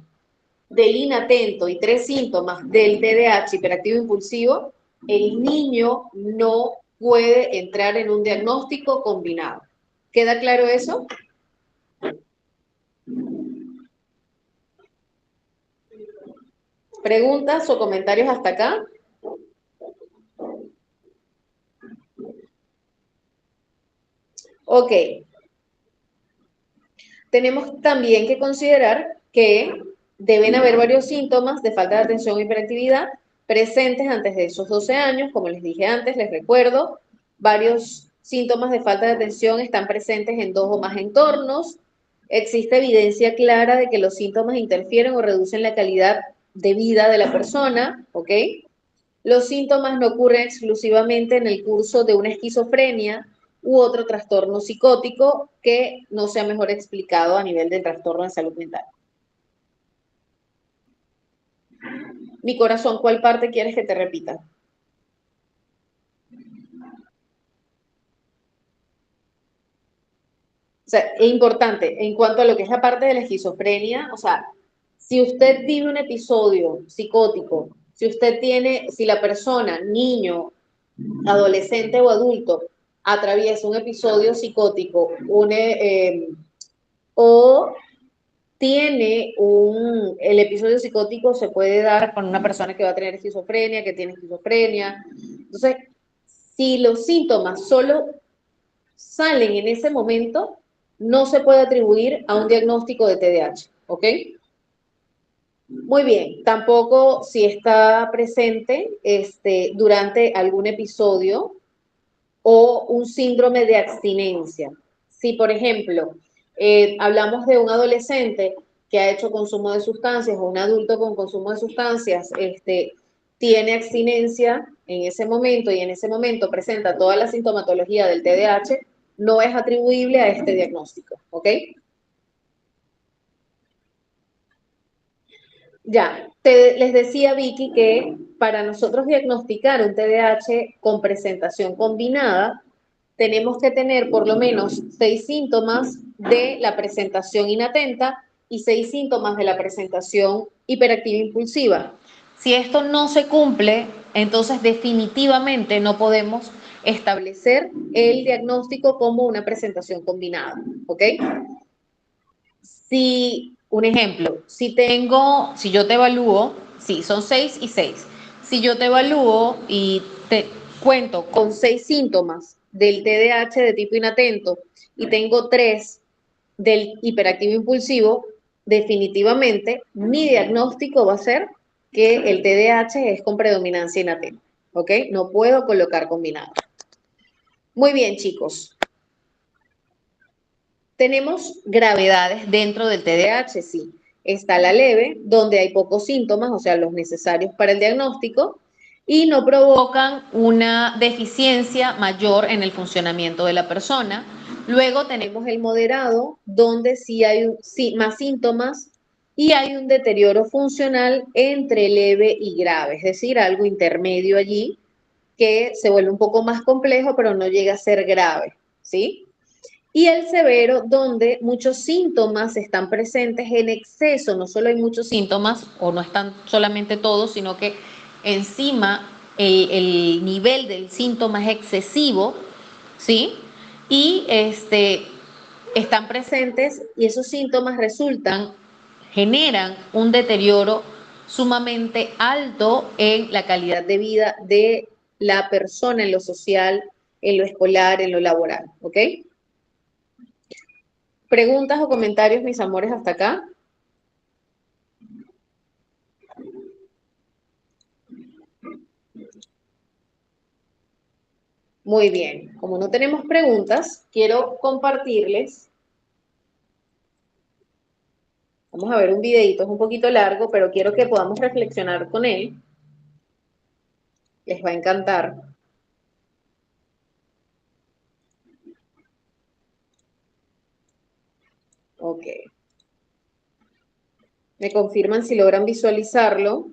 del inatento y 3 síntomas del TDAH hiperactivo impulsivo, el niño no puede entrar en un diagnóstico combinado. ¿Queda claro eso? ¿Preguntas o comentarios hasta acá? Ok. Tenemos también que considerar que deben haber varios síntomas de falta de atención e hiperactividad presentes antes de esos 12 años. Como les dije antes, les recuerdo, varios síntomas de falta de atención están presentes en 2 o más entornos. Existe evidencia clara de que los síntomas interfieren o reducen la calidad de vida de la persona, ¿ok? Los síntomas no ocurren exclusivamente en el curso de una esquizofrenia u otro trastorno psicótico que no sea mejor explicado a nivel del trastorno de salud mental. Mi corazón, ¿cuál parte quieres que te repita? O sea, es importante, en cuanto a lo que es la parte de la esquizofrenia, o sea, si usted vive un episodio psicótico si la persona, niño, adolescente o adulto, atraviesa un episodio psicótico, o tiene el episodio psicótico se puede dar con una persona que va a tener esquizofrenia, que tiene esquizofrenia. Entonces, si los síntomas solo salen en ese momento, no se puede atribuir a un diagnóstico de TDAH, ¿ok? Muy bien, tampoco si está presente durante algún episodio o un síndrome de abstinencia. Si, por ejemplo, hablamos de un adolescente que ha hecho consumo de sustancias o un adulto con consumo de sustancias, tiene abstinencia en ese momento y en ese momento presenta toda la sintomatología del TDAH, no es atribuible a este diagnóstico, ¿ok? Ya, les decía Vicky que para nosotros diagnosticar un TDAH con presentación combinada, tenemos que tener por lo menos 6 síntomas de la presentación inatenta y 6 síntomas de la presentación hiperactiva impulsiva. Si esto no se cumple, entonces definitivamente no podemos establecer el diagnóstico como una presentación combinada, ¿ok? Si, un ejemplo, si yo te evalúo, sí, son 6 y 6. Si yo te evalúo y te cuento con 6 síntomas del TDAH de tipo inatento y tengo 3 del hiperactivo impulsivo, definitivamente mi diagnóstico va a ser que el TDAH es con predominancia inatenta, ¿ok? No puedo colocar combinado. Muy bien, chicos. Tenemos gravedades dentro del TDAH, sí. Está la leve, donde hay pocos síntomas, o sea, los necesarios para el diagnóstico, y no provocan una deficiencia mayor en el funcionamiento de la persona. Luego tenemos el moderado, donde sí hay más síntomas y hay un deterioro funcional entre leve y grave, es decir, algo intermedio allí que se vuelve un poco más complejo, pero no llega a ser grave, ¿sí? Y el severo, donde muchos síntomas están presentes en exceso, no solo hay muchos síntomas, o no están solamente todos, sino que encima el nivel del síntoma es excesivo, ¿sí? Y están presentes y esos síntomas generan un deterioro sumamente alto en la calidad de vida de la persona en lo social, en lo escolar, en lo laboral, ¿ok? ¿Preguntas o comentarios, mis amores, hasta acá? Muy bien. Como no tenemos preguntas, quiero compartirles. Vamos a ver un videito, es un poquito largo, pero quiero que podamos reflexionar con él. Les va a encantar. Ok. Me confirman si logran visualizarlo.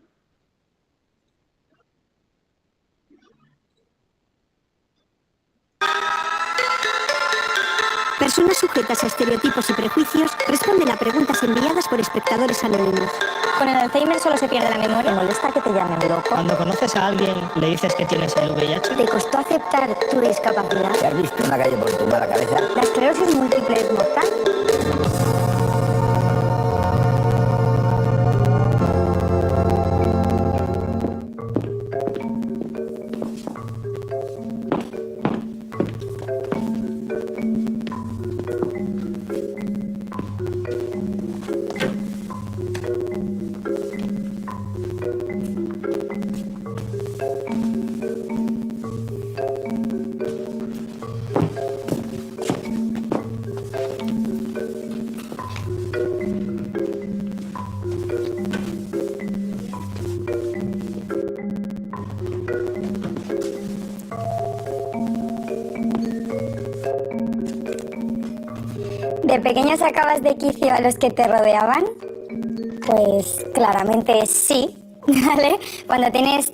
Personas sujetas a estereotipos y prejuicios responden a preguntas enviadas por espectadores anónimos. ¿Con el Alzheimer solo se pierde la memoria? ¿Te molesta que te llamen loco? Cuando conoces a alguien, le dices que tienes el VIH. ¿Te costó aceptar tu discapacidad? ¿Te has visto en la calle por tu mala cabeza? ¿La esclerosis múltiple es mortal? ¿De pequeña sacabas de quicio a los que te rodeaban? Pues claramente sí, ¿vale? Cuando tienes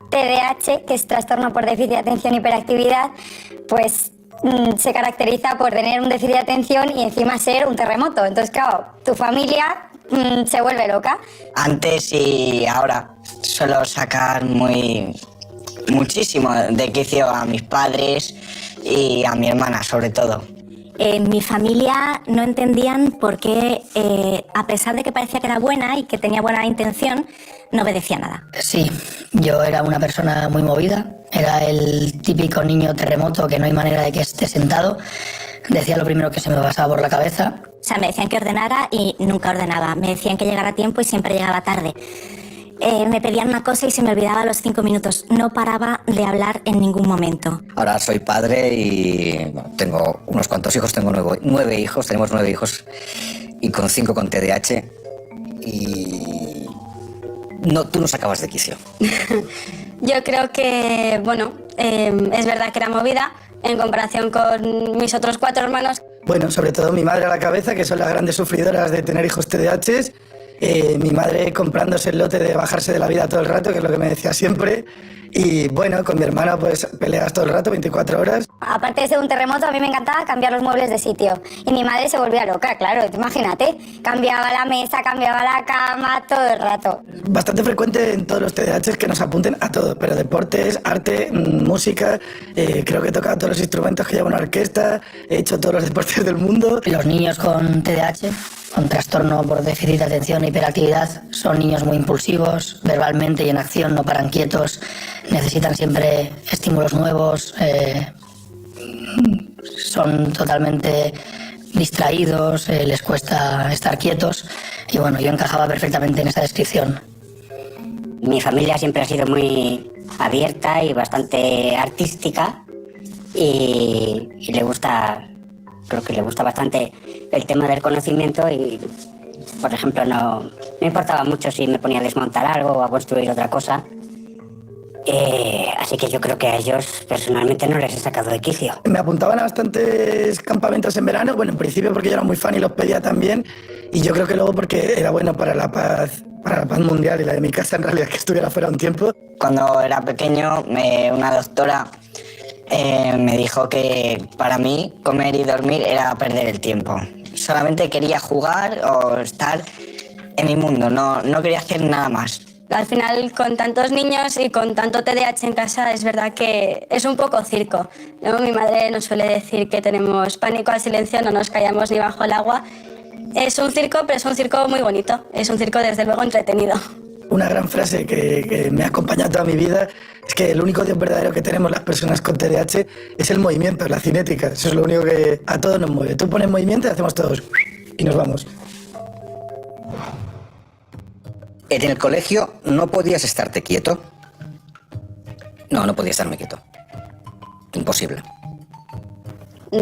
TDAH, que es trastorno por déficit de atención y hiperactividad, pues se caracteriza por tener un déficit de atención y encima ser un terremoto. Entonces, claro, tu familia se vuelve loca. Antes y ahora suelo sacar muchísimo de quicio a mis padres y a mi hermana sobre todo. En mi familia no entendían por qué, a pesar de que parecía que era buena y que tenía buena intención, no obedecía nada. Sí, yo era una persona muy movida, era el típico niño terremoto que no hay manera de que esté sentado, decía lo primero que se me pasaba por la cabeza. O sea, me decían que ordenara y nunca ordenaba, me decían que llegara a tiempo y siempre llegaba tarde. Me pedían una cosa y se me olvidaba a los 5 minutos. No paraba de hablar en ningún momento. Ahora soy padre y bueno, tengo unos cuantos hijos, tengo 9 hijos, tenemos 9 hijos y con 5 con TDAH y tú nos sacabas de quicio. Yo creo que, bueno, es verdad que era movida en comparación con mis otros 4 hermanos. Bueno, sobre todo mi madre a la cabeza, que son las grandes sufridoras de tener hijos TDAH. Mi madre comprándose el lote de bajarse de la vida todo el rato, que es lo que me decía siempre. Y bueno, con mi hermana pues peleas todo el rato, 24 horas. Aparte de ser un terremoto, a mí me encantaba cambiar los muebles de sitio. Y mi madre se volvía loca, claro, imagínate. Cambiaba la mesa, cambiaba la cama, todo el rato. Bastante frecuente en todos los TDAH que nos apunten a todo, pero deportes, arte, música, creo que he tocado todos los instrumentos que lleva una orquesta, he hecho todos los deportes del mundo. Los niños con TDAH, con trastorno por déficit de atención e hiperactividad, son niños muy impulsivos, verbalmente y en acción no paran quietos, necesitan siempre estímulos nuevos, son totalmente distraídos, les cuesta estar quietos y bueno, yo encajaba perfectamente en esa descripción. Mi familia siempre ha sido muy abierta y bastante artística y le gusta, creo que le gusta bastante el tema del conocimiento y, por ejemplo, no me importaba mucho si me ponía a desmontar algo o a construir otra cosa. Así que yo creo que a ellos personalmente no les he sacado de quicio. Me apuntaban a bastantes campamentos en verano, bueno, en principio porque yo era muy fan y los pedía también, y yo creo que luego porque era bueno para la paz mundial y la de mi casa en realidad, que estuviera fuera un tiempo. Cuando era pequeño, una doctora me dijo que para mí comer y dormir era perder el tiempo. Solamente quería jugar o estar en mi mundo, no quería hacer nada más. Al final, con tantos niños y con tanto TDAH en casa, es verdad que es un poco circo, ¿no? Mi madre nos suele decir que tenemos pánico al silencio, no nos callamos ni bajo el agua. Es un circo, pero es un circo muy bonito. Es un circo, desde luego, entretenido. Una gran frase que me ha acompañado toda mi vida es que el único Dios verdadero que tenemos las personas con TDAH es el movimiento, la cinética. Eso es lo único que a todos nos mueve. Tú pones movimiento y hacemos todos y nos vamos. En el colegio no podías estarte quieto. No podía estarme quieto. Imposible.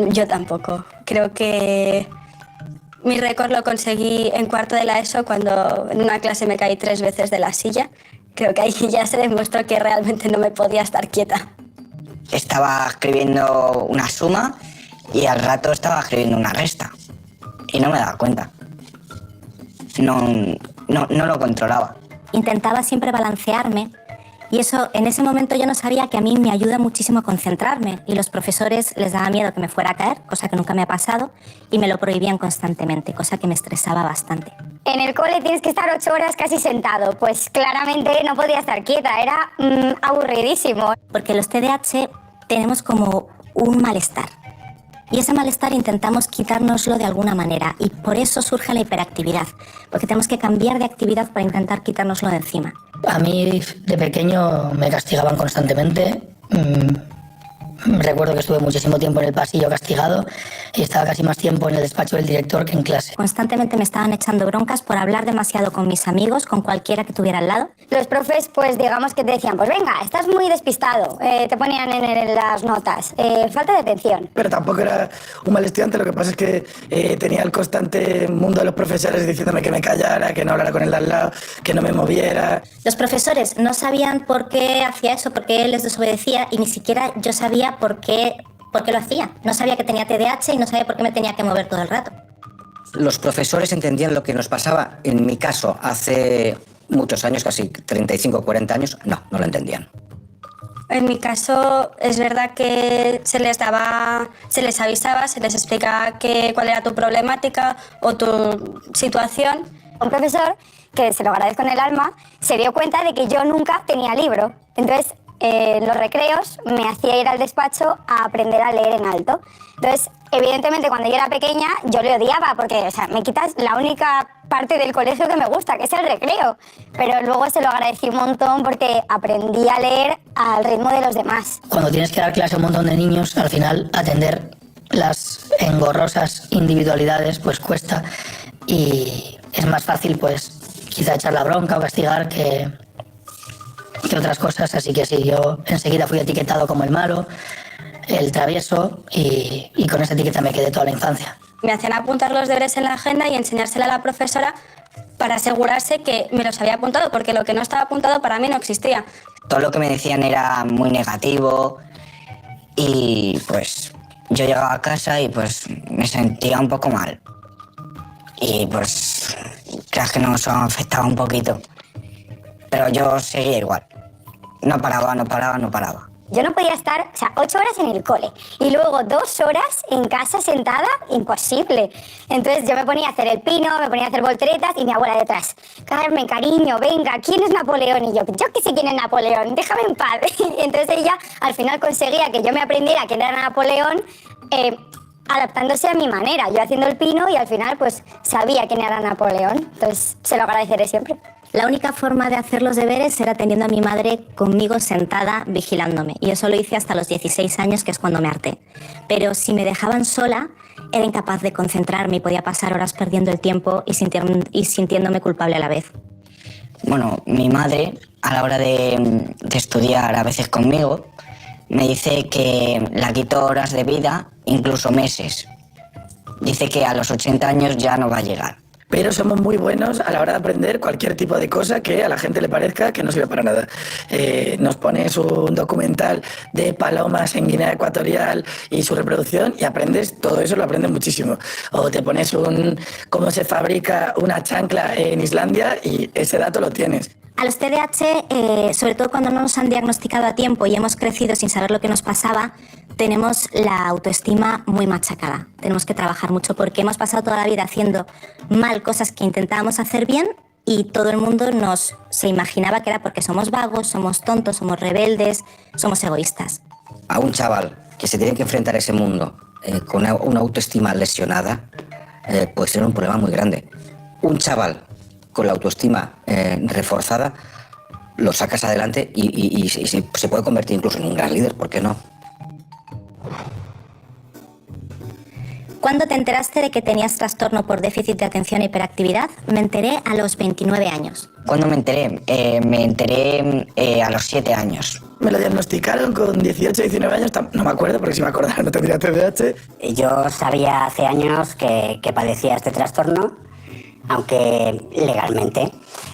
Yo tampoco. Creo que mi récord lo conseguí en cuarto de la ESO cuando en una clase me caí 3 veces de la silla. Creo que ahí ya se demostró que realmente no me podía estar quieta. Estaba escribiendo una suma y al rato estaba escribiendo una resta. Y no me daba cuenta. No lo controlaba. Intentaba siempre balancearme y eso, en ese momento yo no sabía que a mí me ayuda muchísimo a concentrarme y los profesores les daba miedo que me fuera a caer, cosa que nunca me ha pasado, y me lo prohibían constantemente, cosa que me estresaba bastante. En el cole tienes que estar 8 horas casi sentado, pues claramente no podía estar quieta, era aburridísimo. Porque los TDAH tenemos como un malestar. Y ese malestar intentamos quitárnoslo de alguna manera y por eso surge la hiperactividad, porque tenemos que cambiar de actividad para intentar quitárnoslo de encima. A mí de pequeño me castigaban constantemente. Recuerdo que estuve muchísimo tiempo en el pasillo castigado y estaba casi más tiempo en el despacho del director que en clase. Constantemente me estaban echando broncas por hablar demasiado con mis amigos, con cualquiera que tuviera al lado. Los profes, pues digamos que te decían, pues venga, estás muy despistado, te ponían en las notas, falta de atención. Pero tampoco era un mal estudiante, lo que pasa es que tenía el constante mundo de los profesores diciéndome que me callara, que no hablara con el de al lado, que no me moviera. Los profesores no sabían por qué hacía eso, por qué les desobedecía y ni siquiera yo sabía por qué lo hacía. No sabía que tenía TDAH y no sabía por qué me tenía que mover todo el rato. Los profesores entendían lo que nos pasaba. En mi caso, hace muchos años, casi 35 o 40 años, no lo entendían. En mi caso, es verdad que se les avisaba, se les explicaba cuál era tu problemática o tu situación Un profesor, que se lo agradezco en el alma, se dio cuenta de que yo nunca tenía libro. Entonces, en los recreos me hacía ir al despacho a aprender a leer en alto. Entonces, evidentemente, cuando yo era pequeña, yo le odiaba porque, o sea, me quitas la única parte del colegio que me gusta, que es el recreo. Pero luego se lo agradecí un montón porque aprendí a leer al ritmo de los demás. Cuando tienes que dar clase a un montón de niños, al final atender las engorrosas individualidades pues cuesta y es más fácil pues quizá echar la bronca o castigar que otras cosas, así que sí, yo enseguida fui etiquetado como el malo, el travieso y con esa etiqueta me quedé toda la infancia. Me hacían apuntar los deberes en la agenda y enseñársela a la profesora para asegurarse que me los había apuntado, porque lo que no estaba apuntado para mí no existía. Todo lo que me decían era muy negativo y pues yo llegaba a casa y pues me sentía un poco mal. Y pues creas que nos afectaba un poquito. Pero yo seguía igual. No paraba. Yo no podía estar, 8 horas en el cole y luego 2 horas en casa sentada, imposible. Entonces yo me ponía a hacer el pino, me ponía a hacer volteretas y mi abuela detrás. Carmen, cariño, venga, ¿quién es Napoleón? Y yo que sé quién es Napoleón, déjame en paz. Entonces ella al final conseguía que yo me aprendiera quién era Napoleón, adaptándose a mi manera. Yo haciendo el pino y al final pues sabía quién era Napoleón. Entonces se lo agradeceré siempre. La única forma de hacer los deberes era teniendo a mi madre conmigo sentada vigilándome. Y eso lo hice hasta los 16 años, que es cuando me harté. Pero si me dejaban sola, era incapaz de concentrarme y podía pasar horas perdiendo el tiempo y sintiéndome culpable a la vez. Bueno, mi madre, a la hora de estudiar a veces conmigo, me dice que la quito horas de vida, incluso meses. Dice que a los 80 años ya no va a llegar. Pero somos muy buenos a la hora de aprender cualquier tipo de cosa que a la gente le parezca que no sirve para nada. Nos pones un documental de palomas en Guinea Ecuatorial y su reproducción y aprendes, todo eso lo aprendes muchísimo. O te pones cómo se fabrica una chancla en Islandia y ese dato lo tienes. A los TDAH, sobre todo cuando no nos han diagnosticado a tiempo y hemos crecido sin saber lo que nos pasaba, tenemos la autoestima muy machacada. Tenemos que trabajar mucho porque hemos pasado toda la vida haciendo mal cosas que intentábamos hacer bien y todo el mundo se imaginaba que era porque somos vagos, somos tontos, somos rebeldes, somos egoístas. A un chaval que se tiene que enfrentar a ese mundo con una autoestima lesionada puede ser un problema muy grande. Un chaval con la autoestima reforzada lo sacas adelante y se puede convertir incluso en un gran líder, ¿por qué no? ¿Cuándo te enteraste de que tenías trastorno por déficit de atención e hiperactividad? Me enteré a los 29 años. ¿Cuándo me enteré? Me enteré a los 7 años. Me lo diagnosticaron con 18, 19 años, no me acuerdo porque si me acordara no tendría TDAH. Yo sabía hace años que padecía este trastorno, aunque legalmente.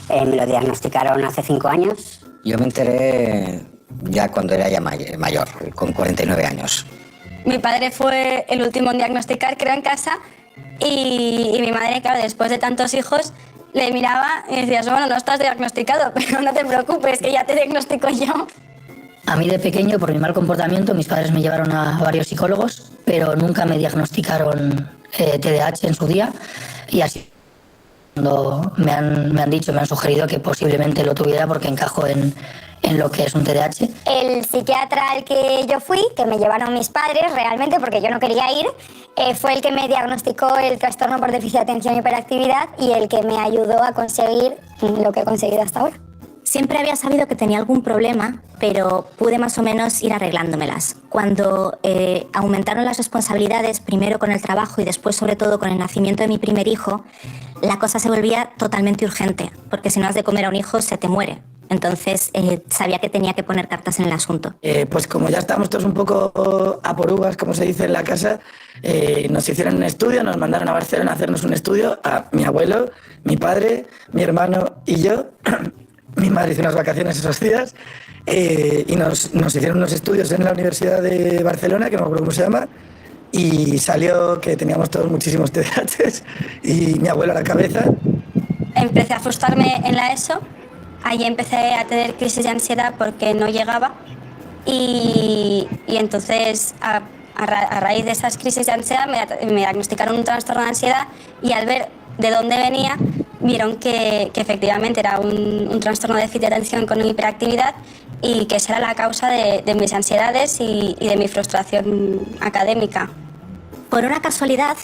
Me lo diagnosticaron hace 5 años. Yo me enteré ya cuando era ya mayor, con 49 años. Mi padre fue el último en diagnosticar, creo, en casa, y mi madre, claro, después de tantos hijos, le miraba y decía, bueno, no estás diagnosticado, pero no te preocupes, que ya te diagnostico yo. A mí de pequeño, por mi mal comportamiento, mis padres me llevaron a varios psicólogos, pero nunca me diagnosticaron TDAH en su día, y así cuando me han sugerido que posiblemente lo tuviera porque encajo en lo que es un TDAH. El psiquiatra al que yo fui, que me llevaron mis padres realmente porque yo no quería ir, fue el que me diagnosticó el trastorno por déficit de atención y hiperactividad y el que me ayudó a conseguir lo que he conseguido hasta ahora. Siempre había sabido que tenía algún problema, pero pude más o menos ir arreglándomelas. Cuando aumentaron las responsabilidades, primero con el trabajo y después sobre todo con el nacimiento de mi primer hijo, la cosa se volvía totalmente urgente, porque si no has de comer a un hijo se te muere. Entonces sabía que tenía que poner cartas en el asunto. Pues como ya estábamos todos un poco a por uvas, como se dice en la casa, nos hicieron un estudio, nos mandaron a Barcelona a hacernos un estudio, a mi abuelo, mi padre, mi hermano y yo. Mi madre hizo unas vacaciones esos días y nos hicieron unos estudios en la Universidad de Barcelona, que no me acuerdo cómo se llama, y salió que teníamos todos muchísimos TDAHs y mi abuelo a la cabeza. Empecé a frustrarme en la ESO. Allí empecé a tener crisis de ansiedad porque no llegaba y entonces a raíz de esas crisis de ansiedad me diagnosticaron un trastorno de ansiedad y al ver de dónde venía vieron que efectivamente era un trastorno de déficit de atención con hiperactividad y que esa era la causa de mis ansiedades y de mi frustración académica. Por una casualidad,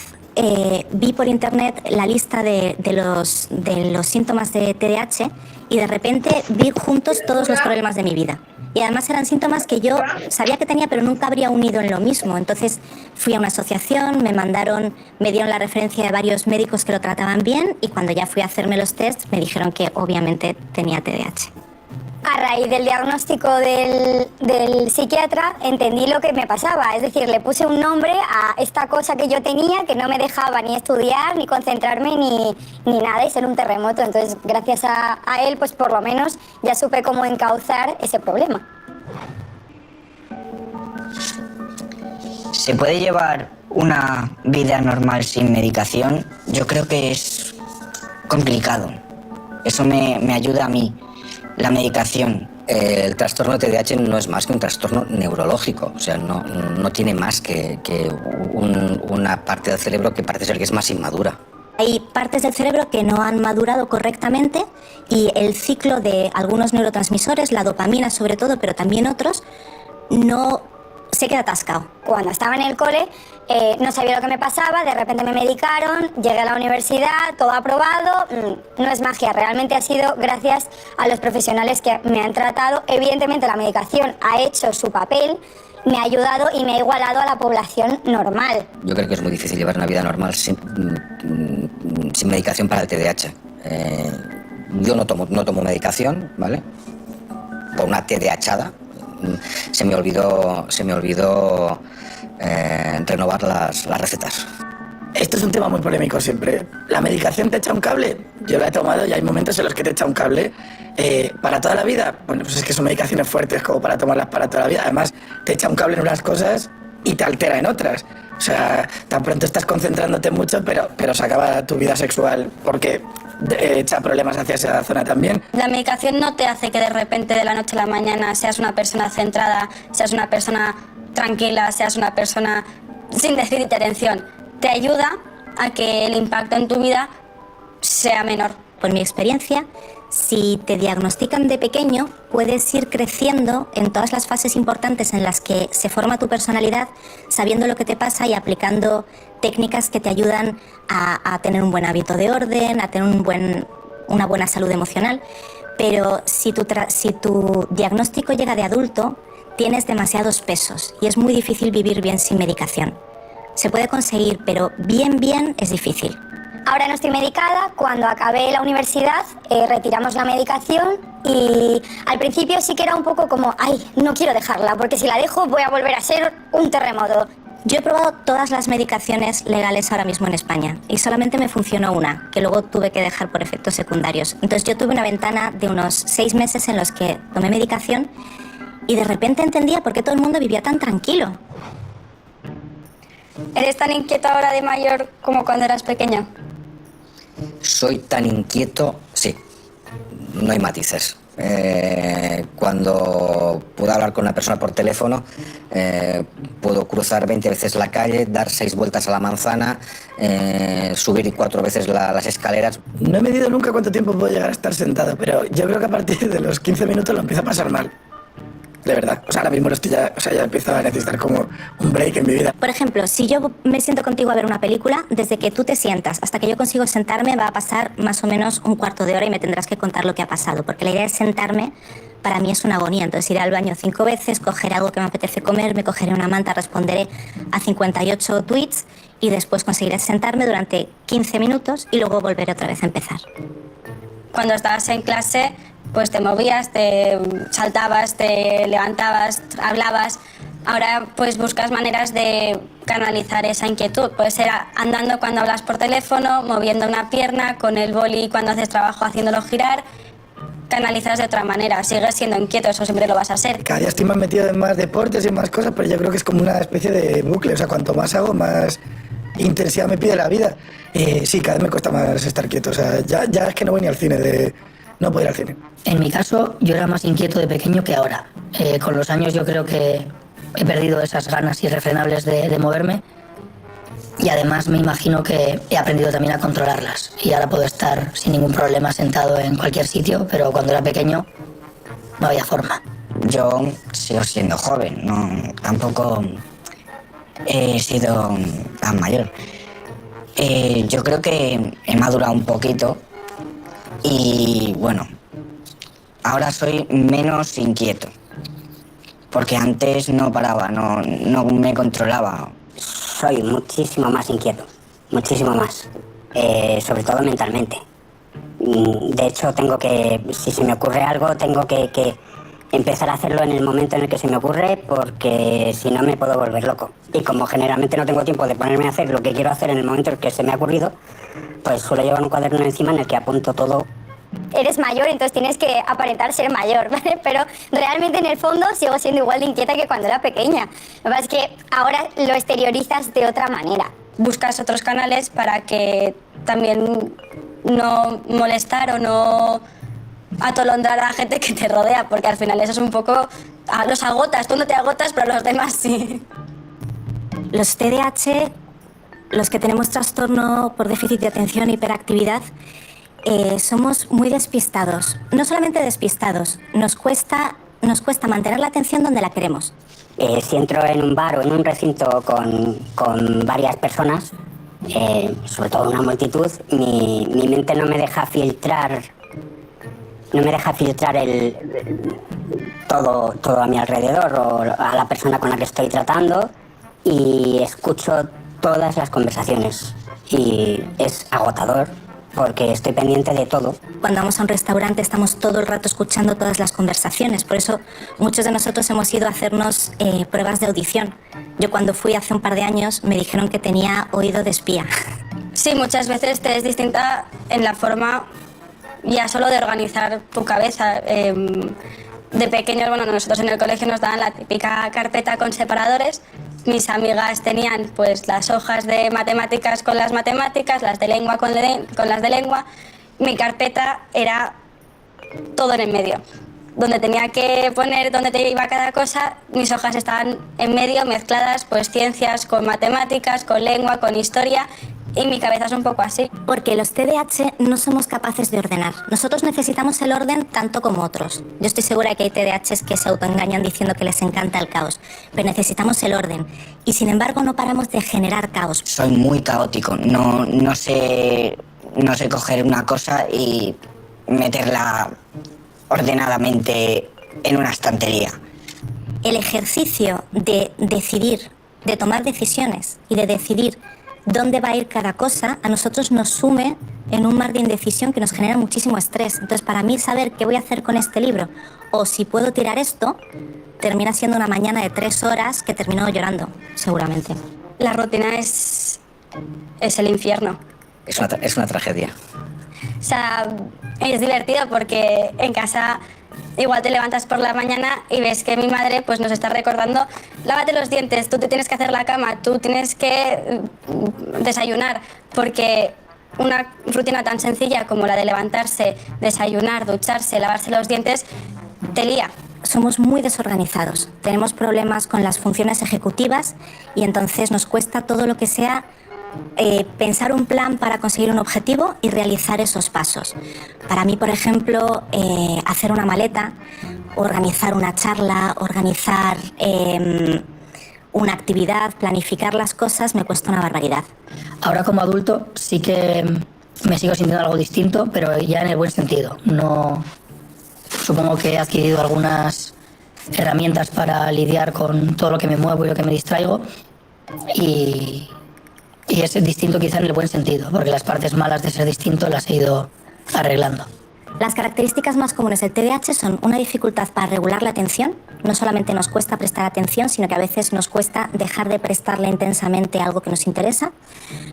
vi por internet la lista de los síntomas de TDAH y de repente vi juntos todos los problemas de mi vida. Y además eran síntomas que yo sabía que tenía, pero nunca habría unido en lo mismo. Entonces fui a una asociación, me dieron la referencia de varios médicos que lo trataban bien y cuando ya fui a hacerme los tests me dijeron que obviamente tenía TDAH. A raíz del diagnóstico del psiquiatra entendí lo que me pasaba, es decir, le puse un nombre a esta cosa que yo tenía que no me dejaba ni estudiar, ni concentrarme, ni nada, y ser un terremoto. Entonces, gracias a él, pues por lo menos ya supe cómo encauzar ese problema. ¿Se puede llevar una vida normal sin medicación? Yo creo que es complicado. Eso me ayuda a mí. La medicación. El trastorno TDAH no es más que un trastorno neurológico, o sea, no tiene más que una parte del cerebro que parece ser que es más inmadura. Hay partes del cerebro que no han madurado correctamente y el ciclo de algunos neurotransmisores, la dopamina sobre todo, pero también otros, no se queda atascado. Cuando estaba en el cole no sabía lo que me pasaba, de repente me medicaron, llegué a la universidad, todo aprobado, no es magia, realmente ha sido gracias a los profesionales que me han tratado. Evidentemente la medicación ha hecho su papel, me ha ayudado y me ha igualado a la población normal. Yo creo que es muy difícil llevar una vida normal sin medicación para el TDAH. Yo no tomo medicación, ¿vale? Por una TDAHada. Se me olvidó renovar las recetas. Esto es un tema muy polémico siempre. ¿La medicación te echa un cable? Yo la he tomado y hay momentos en los que te echa un cable. ¿Para toda la vida? Bueno, pues es que son medicaciones fuertes como para tomarlas para toda la vida. Además, te echa un cable en unas cosas y te altera en otras. O sea, tan pronto estás concentrándote mucho, pero se acaba tu vida sexual porque echa problemas hacia esa zona también. La medicación no te hace que de repente de la noche a la mañana seas una persona centrada, seas una persona tranquila, seas una persona sin déficit de atención. Te ayuda a que el impacto en tu vida sea menor. Por mi experiencia, si te diagnostican de pequeño, puedes ir creciendo en todas las fases importantes en las que se forma tu personalidad, sabiendo lo que te pasa y aplicando técnicas que te ayudan a tener un buen hábito de orden, a tener una buena salud emocional. Pero si tu diagnóstico llega de adulto, tienes demasiados pesos y es muy difícil vivir bien sin medicación. Se puede conseguir, pero bien es difícil. Ahora no estoy medicada, cuando acabé la universidad retiramos la medicación y al principio sí que era un poco como, ay, no quiero dejarla, porque si la dejo voy a volver a ser un terremoto. Yo he probado todas las medicaciones legales ahora mismo en España y solamente me funcionó una, que luego tuve que dejar por efectos secundarios. Entonces yo tuve una ventana de unos 6 meses en los que tomé medicación y de repente entendía por qué todo el mundo vivía tan tranquilo. ¿Eres tan inquieto ahora de mayor como cuando eras pequeño? Soy tan inquieto, sí, no hay matices. Cuando puedo hablar con una persona por teléfono, puedo cruzar 20 veces la calle, dar 6 vueltas a la manzana, subir 4 veces las escaleras. No he medido nunca cuánto tiempo puedo llegar a estar sentado, pero yo creo que a partir de los 15 minutos lo empiezo a pasar mal. De verdad, o sea, ahora mismo ya empiezo a necesitar como un break en mi vida. Por ejemplo, si yo me siento contigo a ver una película, desde que tú te sientas hasta que yo consigo sentarme va a pasar más o menos un cuarto de hora y me tendrás que contar lo que ha pasado, porque la idea de sentarme para mí es una agonía. Entonces iré al baño 5 veces, cogeré algo que me apetece comer, me cogeré una manta, responderé a 58 tweets y después conseguiré sentarme durante 15 minutos y luego volveré otra vez a empezar. Cuando estabas en clase, pues te movías, te saltabas, te levantabas, hablabas. Ahora pues buscas maneras de canalizar esa inquietud. Puede ser andando cuando hablas por teléfono, moviendo una pierna, con el boli cuando haces trabajo haciéndolo girar. Canalizas de otra manera. Sigues siendo inquieto, eso siempre lo vas a ser. Cada día estoy más metido en más deportes y en más cosas, pero yo creo que es como una especie de bucle. O sea, cuanto más hago, más intensidad me pide la vida. Sí, cada vez me cuesta más estar quieto. O sea, ya es que no voy ni al cine, no puedo ir al cine. En mi caso, yo era más inquieto de pequeño que ahora. Con los años yo creo que he perdido esas ganas irrefrenables de moverme. Y y además me imagino que he aprendido también a controlarlas y ahora puedo estar sin ningún problema sentado en cualquier sitio, pero cuando era pequeño no había forma. Yo sigo siendo joven, no, tampoco he sido tan mayor. Yo creo que he madurado un poquito y bueno, ahora soy menos inquieto, porque antes no paraba, no me controlaba. Soy muchísimo más inquieto, muchísimo más, sobre todo mentalmente. De hecho, si se me ocurre algo, tengo que empezar a hacerlo en el momento en el que se me ocurre, porque si no me puedo volver loco. Y como generalmente no tengo tiempo de ponerme a hacer lo que quiero hacer en el momento en el que se me ha ocurrido, pues suelo llevar un cuaderno encima en el que apunto todo. Eres mayor, entonces tienes que aparentar ser mayor, ¿vale? Pero realmente en el fondo sigo siendo igual de inquieta que cuando era pequeña. Lo que pasa es que ahora lo exteriorizas de otra manera. Buscas otros canales para que también no molestar o no atolondrar a la gente que te rodea, porque al final eso es un poco... los agotas, tú no te agotas, pero los demás sí. Los TDAH, los que tenemos trastorno por déficit de atención e hiperactividad, somos muy despistados. No solamente despistados, nos cuesta mantener la atención donde la queremos. Si entro en un bar o en un recinto con varias personas, sobre todo una multitud, mi mente no me deja filtrar todo a mi alrededor o a la persona con la que estoy tratando, y escucho todas las conversaciones y es agotador porque estoy pendiente de todo. Cuando vamos a un restaurante estamos todo el rato escuchando todas las conversaciones, por eso muchos de nosotros hemos ido a hacernos pruebas de audición. Yo cuando fui hace un par de años me dijeron que tenía oído de espía. Sí, muchas veces te es distinta en la forma ya solo de organizar tu cabeza. De pequeños, bueno, nosotros en el colegio nos daban la típica carpeta con separadores. Mis amigas tenían pues las hojas de matemáticas con las matemáticas, las de lengua con las de lengua. Mi carpeta era todo en el medio. Donde tenía que poner dónde te iba cada cosa, mis hojas estaban en medio, mezcladas, pues ciencias con matemáticas, con lengua, con historia. Y mi cabeza es un poco así. Porque los TDAH no somos capaces de ordenar. Nosotros necesitamos el orden tanto como otros. Yo estoy segura que hay TDAHs que se autoengañan diciendo que les encanta el caos, pero necesitamos el orden. Y sin embargo no paramos de generar caos. Soy muy caótico, no sé coger una cosa y meterla ordenadamente en una estantería. El ejercicio de decidir, de tomar decisiones y de decidir dónde va a ir cada cosa, a nosotros nos sume en un mar de indecisión que nos genera muchísimo estrés. Entonces, para mí, saber qué voy a hacer con este libro o si puedo tirar esto, termina siendo una mañana de 3 horas que termino llorando, seguramente. La rutina es el infierno. Es una tragedia. O sea, es divertido porque en casa igual te levantas por la mañana y ves que mi madre pues nos está recordando: lávate los dientes, tú te tienes que hacer la cama, tú tienes que desayunar, porque una rutina tan sencilla como la de levantarse, desayunar, ducharse, lavarse los dientes, te lía. Somos muy desorganizados, tenemos problemas con las funciones ejecutivas y entonces nos cuesta todo lo que sea pensar un plan para conseguir un objetivo y realizar esos pasos. Para mí, por ejemplo, hacer una maleta, organizar una charla, organizar una actividad, planificar las cosas, me cuesta una barbaridad. Ahora como adulto sí que me sigo sintiendo algo distinto, pero ya en el buen sentido. No, supongo que he adquirido algunas herramientas para lidiar con todo lo que me muevo y lo que me distraigo, y es distinto quizá en el buen sentido, porque las partes malas de ser distinto las he ido arreglando. Las características más comunes del TDAH son una dificultad para regular la atención. No solamente nos cuesta prestar atención, sino que a veces nos cuesta dejar de prestarle intensamente a algo que nos interesa.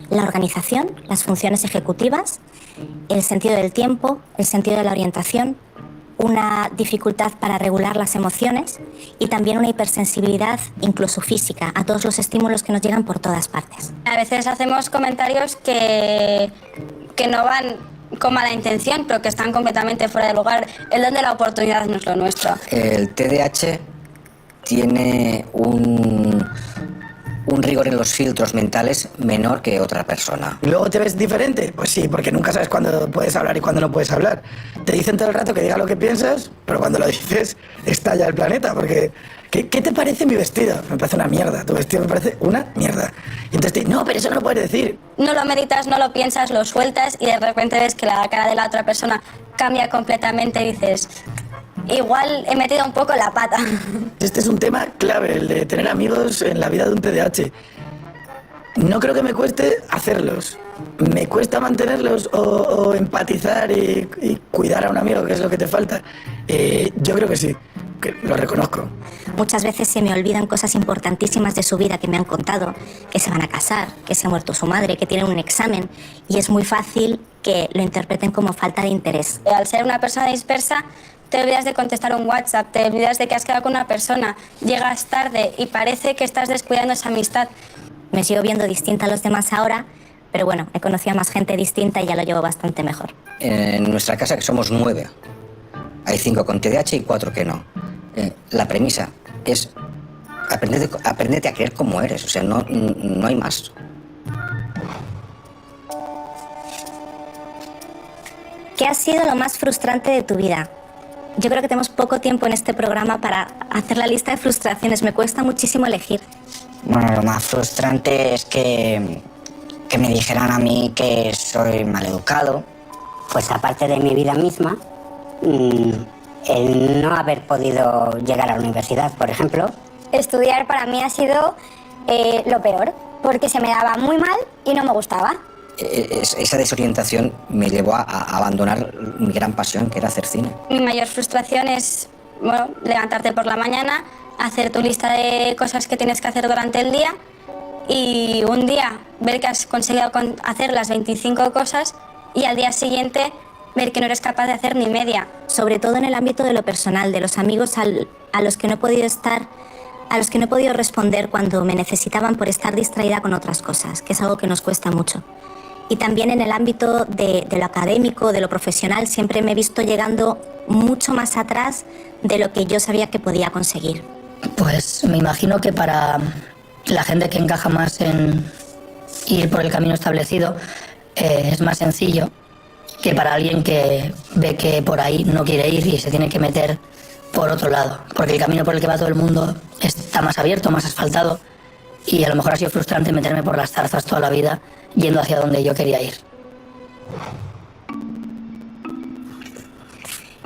La organización, las funciones ejecutivas, el sentido del tiempo, el sentido de la orientación, una dificultad para regular las emociones y también una hipersensibilidad incluso física a todos los estímulos que nos llegan por todas partes. A veces hacemos comentarios que no van con mala intención, pero que están completamente fuera de lugar. El don de la oportunidad no es lo nuestro. El TDAH tiene un rigor en los filtros mentales menor que otra persona. ¿Y luego te ves diferente? Pues sí, porque nunca sabes cuándo puedes hablar y cuándo no puedes hablar. Te dicen todo el rato que digas lo que piensas, pero cuando lo dices estalla el planeta, porque ¿qué te parece mi vestido? Me parece una mierda, tu vestido me parece una mierda. Y entonces te dicen, no, pero eso no lo puedes decir. No lo meditas, no lo piensas, lo sueltas y de repente ves que la cara de la otra persona cambia completamente y dices, igual he metido un poco la pata. Este es un tema clave, el de tener amigos en la vida de un TDAH. No creo que me cueste hacerlos. ¿Me cuesta mantenerlos o empatizar y cuidar a un amigo, que es lo que te falta? Yo creo que sí, que lo reconozco. Muchas veces se me olvidan cosas importantísimas de su vida que me han contado, que se van a casar, que se ha muerto su madre, que tienen un examen, y es muy fácil que lo interpreten como falta de interés. Al ser una persona dispersa, te olvidas de contestar un WhatsApp, te olvidas de que has quedado con una persona, llegas tarde y parece que estás descuidando esa amistad. Me sigo viendo distinta a los demás ahora, pero bueno, he conocido a más gente distinta y ya lo llevo bastante mejor. En nuestra casa, que somos 9, hay 5 con TDAH y 4 que no. La premisa es aprenderte a creer como eres, o sea, no hay más. ¿Qué ha sido lo más frustrante de tu vida? Yo creo que tenemos poco tiempo en este programa para hacer la lista de frustraciones. Me cuesta muchísimo elegir. Bueno, lo más frustrante es que me dijeran a mí que soy maleducado. Pues aparte de mi vida misma, el no haber podido llegar a la universidad, por ejemplo. Estudiar para mí ha sido lo peor, porque se me daba muy mal y no me gustaba. Esa desorientación me llevó a abandonar mi gran pasión, que era hacer cine. Mi mayor frustración es, bueno, levantarte por la mañana, hacer tu lista de cosas que tienes que hacer durante el día y un día ver que has conseguido hacer las 25 cosas y al día siguiente ver que no eres capaz de hacer ni media. Sobre todo en el ámbito de lo personal, de los amigos a los que no he podido estar, a los que no he podido responder cuando me necesitaban por estar distraída con otras cosas, que es algo que nos cuesta mucho. Y también en el ámbito de lo académico, de lo profesional, siempre me he visto llegando mucho más atrás de lo que yo sabía que podía conseguir. Pues me imagino que para la gente que encaja más en ir por el camino establecido es más sencillo que para alguien que ve que por ahí no quiere ir y se tiene que meter por otro lado. Porque el camino por el que va todo el mundo está más abierto, más asfaltado, y a lo mejor ha sido frustrante meterme por las zarzas toda la vida yendo hacia donde yo quería ir.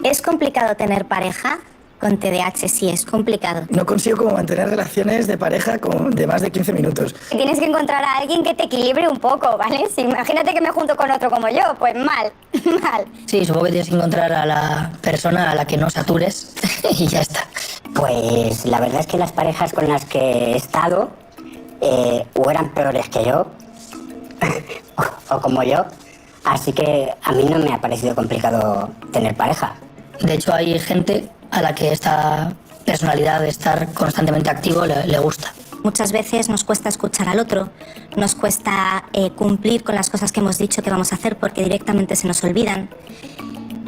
¿Es complicado tener pareja? Con TDAH sí, es complicado. No consigo como mantener relaciones de pareja de más de 15 minutos. Tienes que encontrar a alguien que te equilibre un poco, ¿vale? Si imagínate que me junto con otro como yo, pues mal, mal. Sí, supongo que tienes que encontrar a la persona a la que no satures y ya está. Pues la verdad es que las parejas con las que he estado o eran peores que yo o como yo, así que a mí no me ha parecido complicado tener pareja. De hecho, hay gente a la que esta personalidad de estar constantemente activo le gusta. Muchas veces nos cuesta escuchar al otro, nos cuesta cumplir con las cosas que hemos dicho que vamos a hacer porque directamente se nos olvidan.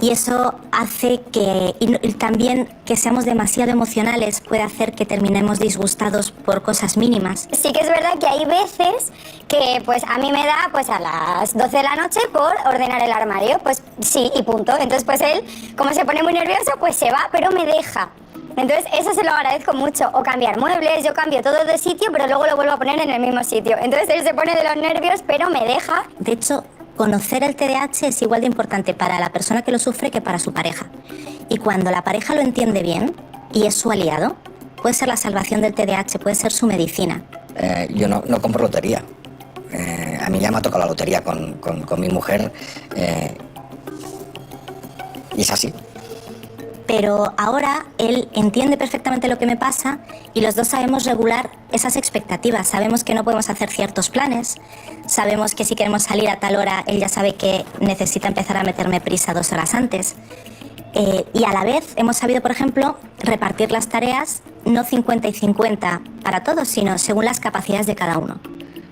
Y eso hace que, y también que seamos demasiado emocionales, puede hacer que terminemos disgustados por cosas mínimas. Sí que es verdad que hay veces que pues a mí me da pues a las 12 de la noche por ordenar el armario, pues sí y punto. Entonces pues él, como se pone muy nervioso, pues se va, pero me deja. Entonces eso se lo agradezco mucho. O cambiar muebles, yo cambio todo de sitio, pero luego lo vuelvo a poner en el mismo sitio. Entonces él se pone de los nervios, pero me deja. De hecho, conocer el TDAH es igual de importante para la persona que lo sufre que para su pareja. Y cuando la pareja lo entiende bien y es su aliado, puede ser la salvación del TDAH, puede ser su medicina. Yo no compro lotería. A mí ya me ha tocado la lotería con mi mujer y es así. Pero ahora él entiende perfectamente lo que me pasa y los dos sabemos regular esas expectativas. Sabemos que no podemos hacer ciertos planes, sabemos que si queremos salir a tal hora, él ya sabe que necesita empezar a meterme prisa 2 horas antes. Y a la vez hemos sabido, por ejemplo, repartir las tareas no 50 y 50 para todos, sino según las capacidades de cada uno.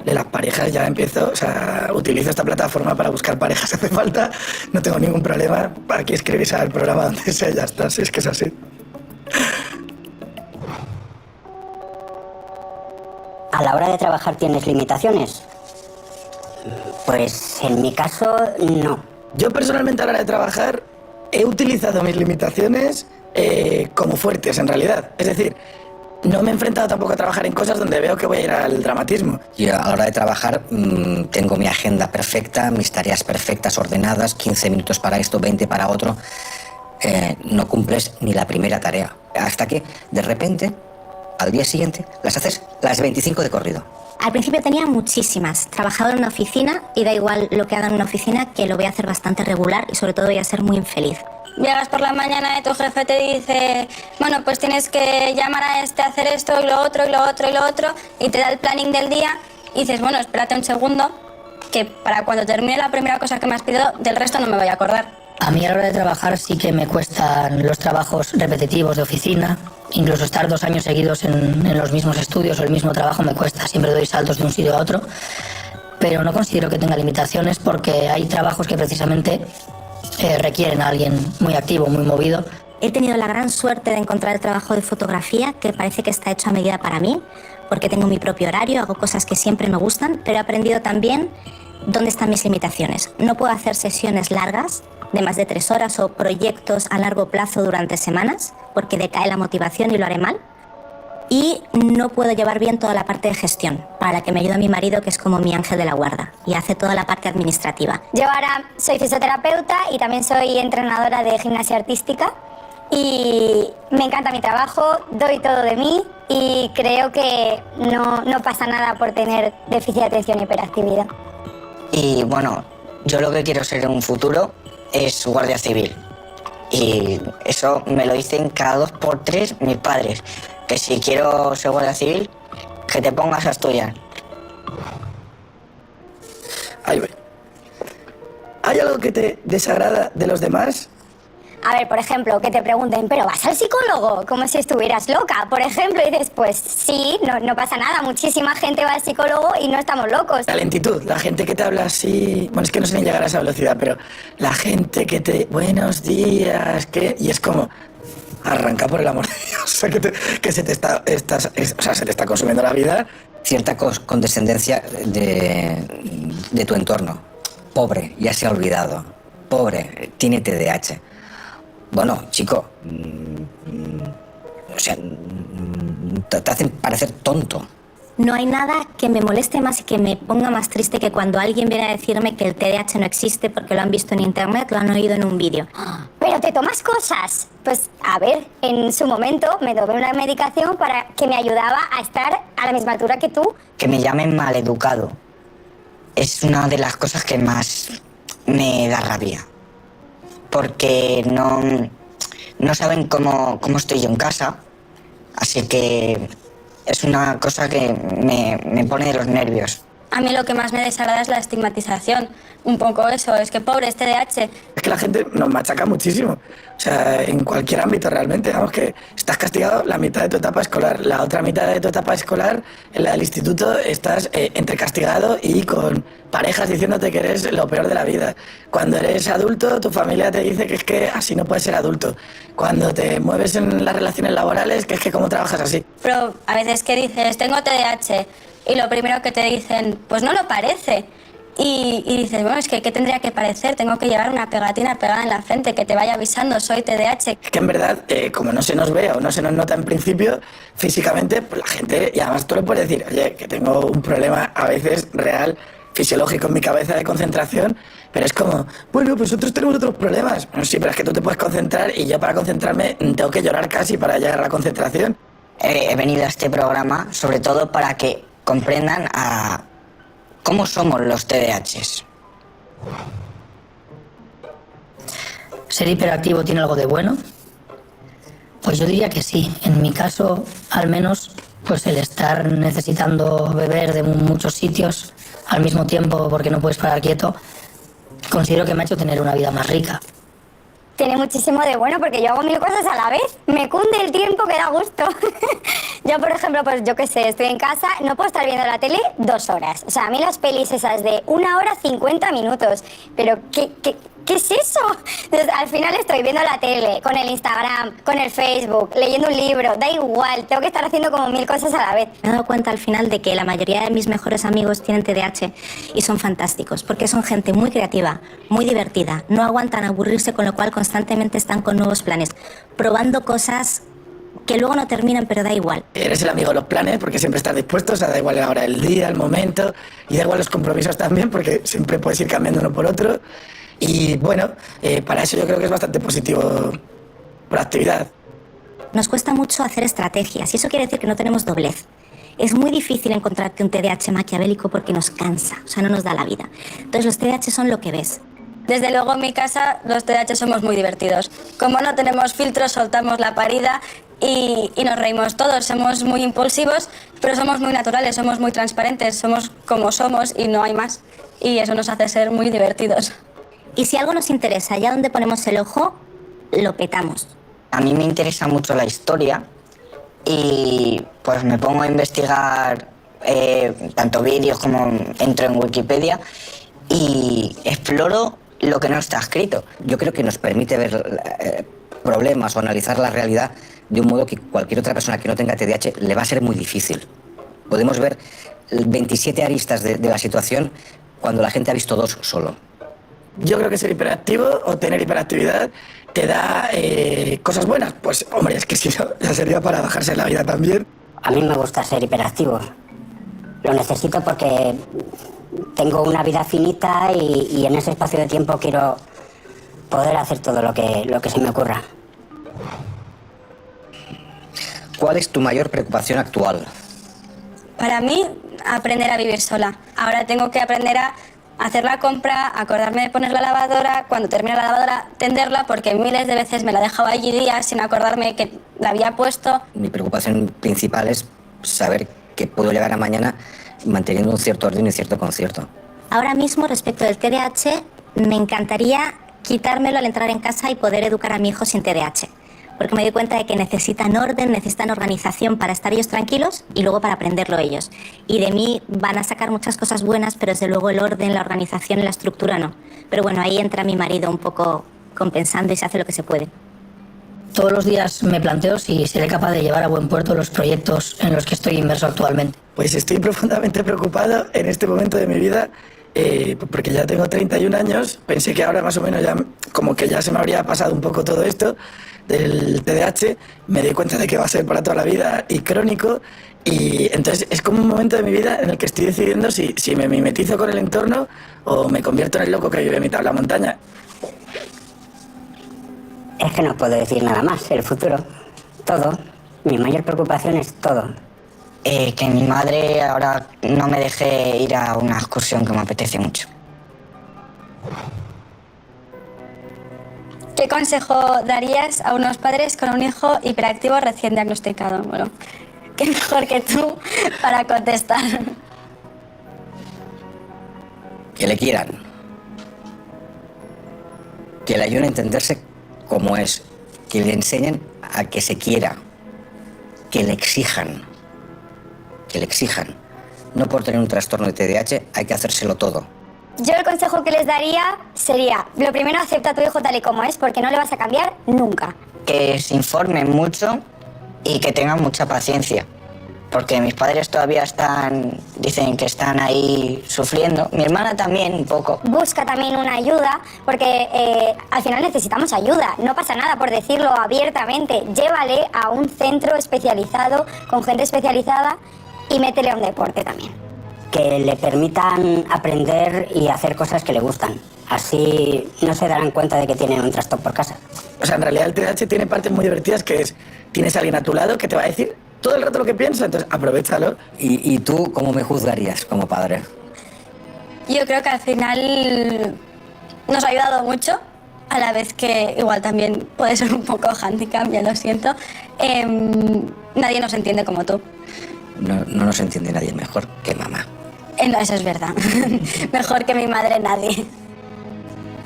De las parejas ya empiezo, o sea, utilizo esta plataforma para buscar parejas si hace falta, no tengo ningún problema, aquí escribís al programa donde sea, ya está, si es que es así. ¿A la hora de trabajar tienes limitaciones? Pues en mi caso, no. Yo personalmente a la hora de trabajar he utilizado mis limitaciones como fuertes en realidad. Es decir, no me he enfrentado tampoco a trabajar en cosas donde veo que voy a ir al dramatismo. Yo a la hora de trabajar tengo mi agenda perfecta, mis tareas perfectas, ordenadas, 15 minutos para esto, 20 para otro. No cumples ni la primera tarea. Hasta que, de repente, al día siguiente, las haces las 25 de corrido. Al principio tenía muchísimas. Trabajaba en una oficina y da igual lo que haga en una oficina, que lo voy a hacer bastante regular y sobre todo voy a ser muy infeliz. Llegas por la mañana y tu jefe te dice, bueno, pues tienes que llamar a este, hacer esto y lo otro y lo otro y lo otro, y te da el planning del día y dices, bueno, espérate un segundo, que para cuando termine la primera cosa que me has pedido, del resto no me voy a acordar. A mí a la hora de trabajar sí que me cuestan los trabajos repetitivos de oficina. Incluso estar 2 años seguidos en los mismos estudios o el mismo trabajo me cuesta. Siempre doy saltos de un sitio a otro. Pero no considero que tenga limitaciones porque hay trabajos que precisamente requieren a alguien muy activo, muy movido. He tenido la gran suerte de encontrar el trabajo de fotografía, que parece que está hecho a medida para mí, porque tengo mi propio horario, hago cosas que siempre me gustan, pero he aprendido también dónde están mis limitaciones. No puedo hacer sesiones largas, de más de 3 horas, o proyectos a largo plazo durante semanas, porque decae la motivación y lo haré mal. Y no puedo llevar bien toda la parte de gestión, para la que me ayuda mi marido, que es como mi ángel de la guarda, y hace toda la parte administrativa. Yo ahora soy fisioterapeuta y también soy entrenadora de gimnasia artística y me encanta mi trabajo, doy todo de mí y creo que no pasa nada por tener déficit de atención y hiperactividad. Y bueno, yo lo que quiero ser en un futuro es guardia civil. Y eso me lo dicen cada 2 por 3 mis padres. Que si quiero ser guardia civil, que te pongas a estudiar. Ahí voy. ¿Hay algo que te desagrada de los demás? A ver, por ejemplo, que te pregunten, ¿pero vas al psicólogo? Como si estuvieras loca, por ejemplo, y dices, pues sí, no pasa nada, muchísima gente va al psicólogo y no estamos locos. La lentitud, la gente que te habla así, bueno, es que no sé ni llegar a esa velocidad, pero la gente que te, buenos días, que, y es como, arranca por el amor de Dios, o sea, que se te se te está consumiendo la vida. Cierta condescendencia de tu entorno. Pobre, ya se ha olvidado. Pobre, tiene TDAH. Bueno, chico, o sea, te hacen parecer tonto. No hay nada que me moleste más y que me ponga más triste que cuando alguien viene a decirme que el TDAH no existe porque lo han visto en internet, lo han oído en un vídeo. ¿Pero te tomas cosas? Pues a ver, en su momento me tomé una medicación para que me ayudaba a estar a la misma altura que tú. Que me llamen maleducado es una de las cosas que más me da rabia. Porque no saben cómo estoy yo en casa, así que es una cosa que me pone de los nervios. A mí lo que más me desagrada es la estigmatización, un poco eso, es que pobre, es TDAH. Es que la gente nos machaca muchísimo, o sea, en cualquier ámbito realmente, vamos, que estás castigado la mitad de tu etapa escolar, la otra mitad de tu etapa escolar, en la del instituto, estás entre castigado y con parejas diciéndote que eres lo peor de la vida. Cuando eres adulto, tu familia te dice que es que así no puedes ser adulto. Cuando te mueves en las relaciones laborales, que es que cómo trabajas así. Pero a veces que dices, tengo TDAH, y lo primero que te dicen, pues no lo parece. Y dices, bueno, es que ¿qué tendría que parecer? Tengo que llevar una pegatina pegada en la frente que te vaya avisando, soy TDAH. Es que en verdad, como no se nos ve o no se nos nota en principio, físicamente, pues la gente, y además tú le puedes decir, oye, que tengo un problema a veces real, fisiológico en mi cabeza de concentración, pero es como, bueno, pues nosotros tenemos otros problemas. Bueno, sí, pero es que tú te puedes concentrar y yo para concentrarme tengo que llorar casi para llegar a la concentración. He venido a este programa sobre todo para que comprendan a cómo somos los TDAHs. ¿Ser hiperactivo tiene algo de bueno? Pues yo diría que sí. En mi caso, al menos, pues el estar necesitando beber de muchos sitios al mismo tiempo porque no puedes parar quieto, considero que me ha hecho tener una vida más rica. Tiene muchísimo de bueno porque yo hago 1000 cosas a la vez. Me cunde el tiempo que da gusto. Yo, por ejemplo, pues yo qué sé, estoy en casa, no puedo estar viendo la tele 2 horas. O sea, a mí las pelis esas de 1 hora 50 minutos. Pero ¿qué es eso? Entonces, al final estoy viendo la tele, con el Instagram, con el Facebook, leyendo un libro, da igual, tengo que estar haciendo como 1000 cosas a la vez. Me he dado cuenta al final de que la mayoría de mis mejores amigos tienen TDAH y son fantásticos, porque son gente muy creativa, muy divertida, no aguantan aburrirse, con lo cual constantemente están con nuevos planes, probando cosas que luego no terminan, pero da igual. Eres el amigo de los planes porque siempre estás dispuesto, o sea, da igual la hora del día, el momento, y da igual los compromisos también porque siempre puedes ir cambiando uno por otro. Y bueno, para eso yo creo que es bastante positivo proactividad. Nos cuesta mucho hacer estrategias y eso quiere decir que no tenemos doblez. Es muy difícil encontrarte un TDAH maquiavélico porque nos cansa, o sea, no nos da la vida. Entonces los TDAH son lo que ves. Desde luego en mi casa los TDAH somos muy divertidos. Como no tenemos filtros, soltamos la parida y nos reímos todos. Somos muy impulsivos, pero somos muy naturales, somos muy transparentes, somos como somos y no hay más. Y eso nos hace ser muy divertidos. Y si algo nos interesa, allá donde ponemos el ojo, lo petamos. A mí me interesa mucho la historia y pues me pongo a investigar tanto vídeos como entro en Wikipedia y exploro lo que no está escrito. Yo creo que nos permite ver problemas o analizar la realidad de un modo que cualquier otra persona que no tenga TDAH le va a ser muy difícil. Podemos ver 27 aristas de la situación cuando la gente ha visto 2 solo. Yo creo que ser hiperactivo o tener hiperactividad te da cosas buenas. Pues hombre, es que si no, ya sería para bajarse la vida también. A mí me gusta ser hiperactivo. Lo necesito porque tengo una vida finita y en ese espacio de tiempo quiero poder hacer todo lo que se me ocurra. ¿Cuál es tu mayor preocupación actual? Para mí, aprender a vivir sola. Ahora tengo que aprender a hacer la compra, acordarme de poner la lavadora, cuando termine la lavadora, tenderla, porque miles de veces me la he dejado allí días sin acordarme que la había puesto. Mi preocupación principal es saber que puedo llegar a mañana manteniendo un cierto orden y cierto concierto. Ahora mismo, respecto del TDAH, me encantaría quitármelo al entrar en casa y poder educar a mi hijo sin TDAH. Porque me doy cuenta de que necesitan orden, necesitan organización para estar ellos tranquilos y luego para aprenderlo ellos. Y de mí van a sacar muchas cosas buenas, pero desde luego el orden, la organización y la estructura no. Pero bueno, ahí entra mi marido un poco compensando y se hace lo que se puede. Todos los días me planteo si seré capaz de llevar a buen puerto los proyectos en los que estoy inmerso actualmente. Pues estoy profundamente preocupado en este momento de mi vida porque ya tengo 31 años. Pensé que ahora más o menos ya como que ya se me habría pasado un poco todo esto del TDAH. Me di cuenta de que va a ser para toda la vida y crónico. Y entonces es como un momento de mi vida en el que estoy decidiendo si me mimetizo con el entorno o me convierto en el loco que vive en mitad de la montaña. Es que no puedo decir nada más, el futuro. Todo. Mi mayor preocupación es todo. Que mi madre ahora no me deje ir a una excursión que me apetece mucho. ¿Qué consejo darías a unos padres con un hijo hiperactivo recién diagnosticado? Bueno, qué mejor que tú para contestar. Que le quieran. Que le ayuden a entenderse como es. Que le enseñen a que se quiera. Que le exijan. Que le exijan. No por tener un trastorno de TDAH hay que hacérselo todo. Yo el consejo que les daría sería, lo primero, acepta a tu hijo tal y como es, porque no le vas a cambiar nunca. Que se informen mucho y que tengan mucha paciencia. Porque mis padres todavía dicen que están ahí sufriendo. Mi hermana también un poco. Busca también una ayuda, porque al final necesitamos ayuda. No pasa nada por decirlo abiertamente. Llévale a un centro especializado, con gente especializada, y métele a un deporte también. Que le permitan aprender y hacer cosas que le gustan. Así no se darán cuenta de que tienen un trastorno por casa. O sea, en realidad el TDAH tiene partes muy divertidas, que es, tienes a alguien a tu lado que te va a decir todo el rato lo que piensa, entonces aprovéchalo. ¿Y tú cómo me juzgarías como padre? Yo creo que al final nos ha ayudado mucho, a la vez que igual también puede ser un poco handicap, ya lo siento. Nadie nos entiende como tú. No nos entiende nadie mejor que mamá. No, eso es verdad. Mejor que mi madre nadie.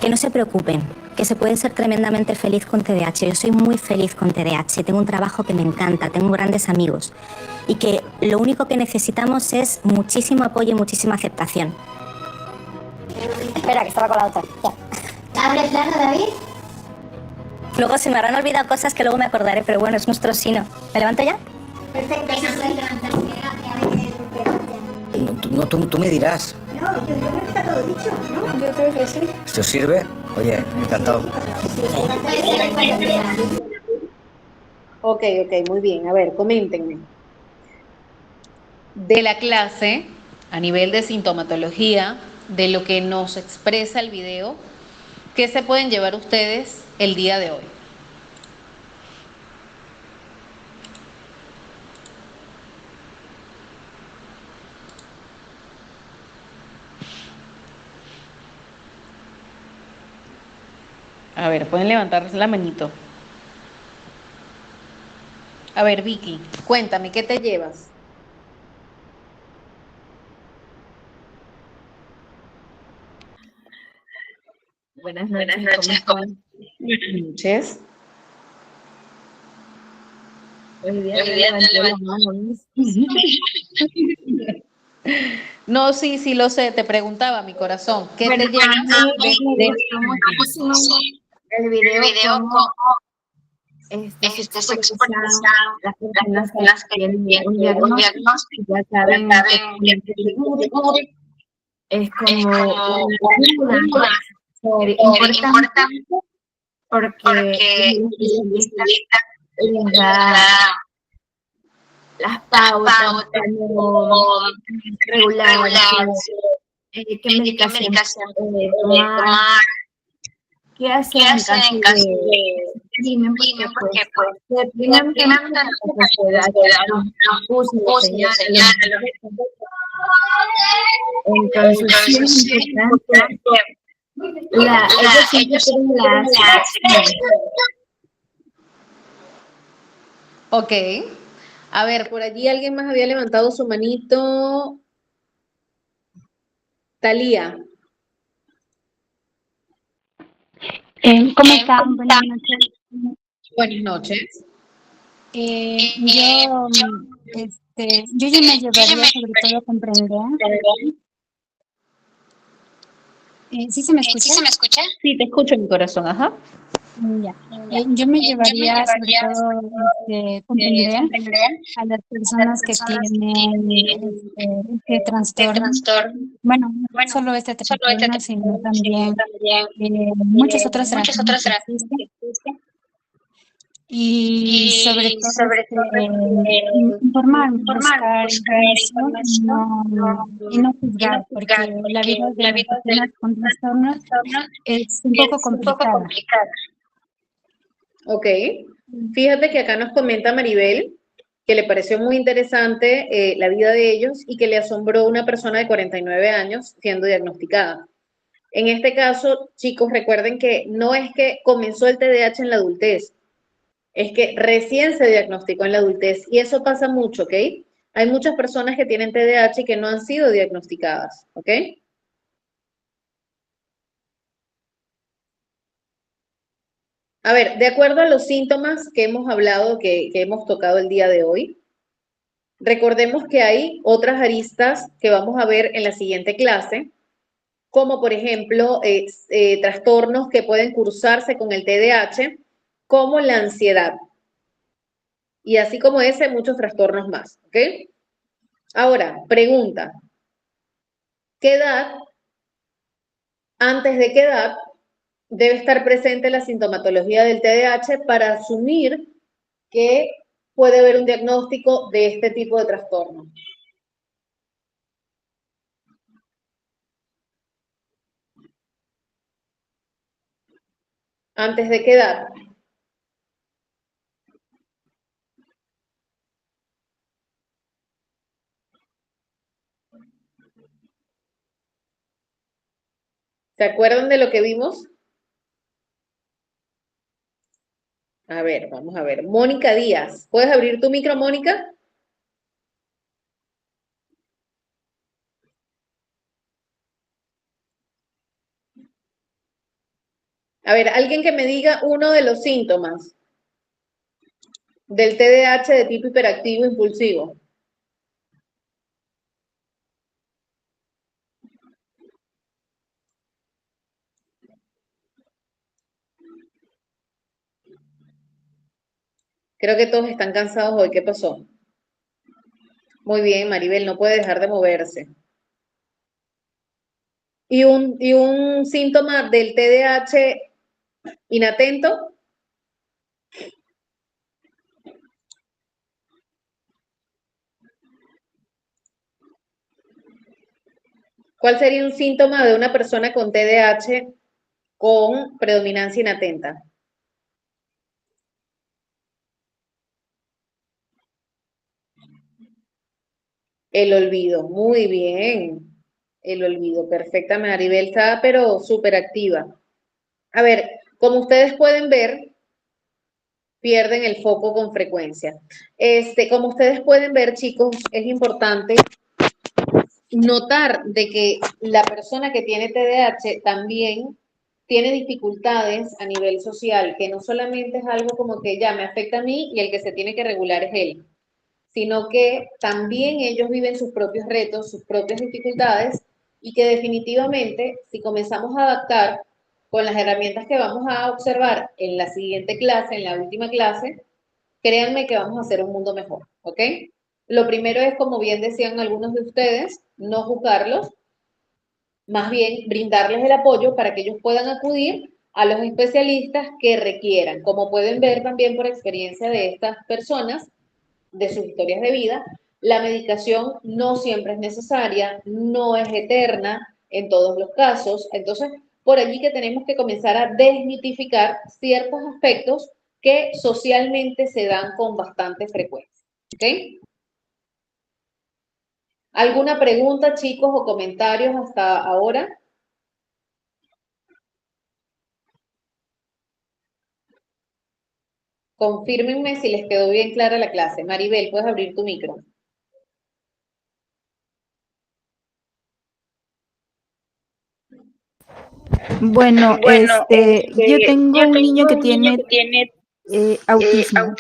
Que no se preocupen, que se puede ser tremendamente feliz con TDAH. Yo soy muy feliz con TDAH, tengo un trabajo que me encanta, tengo grandes amigos. Y que lo único que necesitamos es muchísimo apoyo y muchísima aceptación. Espera, que estaba con la otra. Ya. ¿Abre plano, David? Luego se me habrán olvidado cosas que luego me acordaré, pero bueno, es nuestro sino. ¿Me levanto ya? Perfecto, no puedes levantarse a veces Tú me dirás. No, yo creo que está todo dicho, ¿no? Yo creo que sí. ¿Esto sirve? Oye, encantado. Ok, muy bien. A ver, coméntenme. De la clase, a nivel de sintomatología, de lo que nos expresa el video, ¿qué se pueden llevar ustedes el día de hoy? A ver, pueden levantar la manito. A ver, Vicky, cuéntame, ¿qué te llevas? Buenas noches, ¿cómo están? Buenas noches. Hoy día no levanté la mano. No, sí lo sé, te preguntaba, mi corazón, ¿qué Bueno, te llevas a mí me gustó muchísimo el video como se expresan las personas que tienen un diagnóstico, ya saben que es como una ayuda súper importante porque el especialista les da las pautas, cómo regularse, qué medicación tomar, qué hacer en caso de crimen, porque pues se deprimen tanto la sociedad, los acusan, los señalan, entonces sí es importante. Ellos siempre tienen la aceptación. Ok. A ver, por allí alguien más había levantado su manito. Talía. ¿Cómo están? Buenas noches. Buenas noches. Yo ya me llevaría sobre todo a comprender. ¿Sí se me escucha? Sí, te escucho, mi corazón, ajá. Ya. Yo me llevaría sobre todo comprender a las personas que tienen este trastorno. Bueno, no solo este trastorno, sino también muchos otros trastornos que existen. Y sobre todo informar, buscar información y no juzgar, porque la vida de las personas con trastornos es un poco complicada. Ok. Fíjate que acá nos comenta Maribel que le pareció muy interesante la vida de ellos y que le asombró una persona de 49 años siendo diagnosticada. En este caso, chicos, recuerden que no es que comenzó el TDAH en la adultez, es que recién se diagnosticó en la adultez y eso pasa mucho, ¿ok? Hay muchas personas que tienen TDAH y que no han sido diagnosticadas, ¿ok? A ver, de acuerdo a los síntomas que hemos hablado, que hemos tocado el día de hoy, recordemos que hay otras aristas que vamos a ver en la siguiente clase, como por ejemplo trastornos que pueden cursarse con el TDAH, como la ansiedad. Y así como ese, muchos trastornos más, ¿ok? Ahora, pregunta, ¿qué edad, antes de qué edad debe estar presente la sintomatología del TDAH para asumir que puede haber un diagnóstico de este tipo de trastorno? ¿Antes de qué edad? ¿Se acuerdan de lo que vimos? A ver, vamos a ver. Mónica Díaz. ¿Puedes abrir tu micro, Mónica? A ver, alguien que me diga uno de los síntomas del TDAH de tipo hiperactivo impulsivo. Creo que todos están cansados hoy. ¿Qué pasó? Muy bien, Maribel, no puede dejar de moverse. ¿Y un síntoma del TDAH inatento? ¿Cuál sería un síntoma de una persona con TDAH con predominancia inatenta? El olvido, muy bien. El olvido, perfecta. Maribel está, pero súper activa. A ver, como ustedes pueden ver, pierden el foco con frecuencia. Como ustedes pueden ver, chicos, es importante notar de que la persona que tiene TDAH también tiene dificultades a nivel social, que no solamente es algo como que ya me afecta a mí y el que se tiene que regular es él, sino que también ellos viven sus propios retos, sus propias dificultades, y que definitivamente, si comenzamos a adaptar con las herramientas que vamos a observar en la siguiente clase, en la última clase, créanme que vamos a hacer un mundo mejor, ¿ok? Lo primero es, como bien decían algunos de ustedes, no juzgarlos, más bien brindarles el apoyo para que ellos puedan acudir a los especialistas que requieran. Como pueden ver también por experiencia de estas personas, de sus historias de vida, la medicación no siempre es necesaria, no es eterna en todos los casos. Entonces, por allí que tenemos que comenzar a desmitificar ciertos aspectos que socialmente se dan con bastante frecuencia. ¿Ok? ¿Alguna pregunta, chicos, o comentarios hasta ahora? Confírmenme si les quedó bien clara la clase. Maribel, puedes abrir tu micro. Bueno, yo tengo un niño que tiene autismo.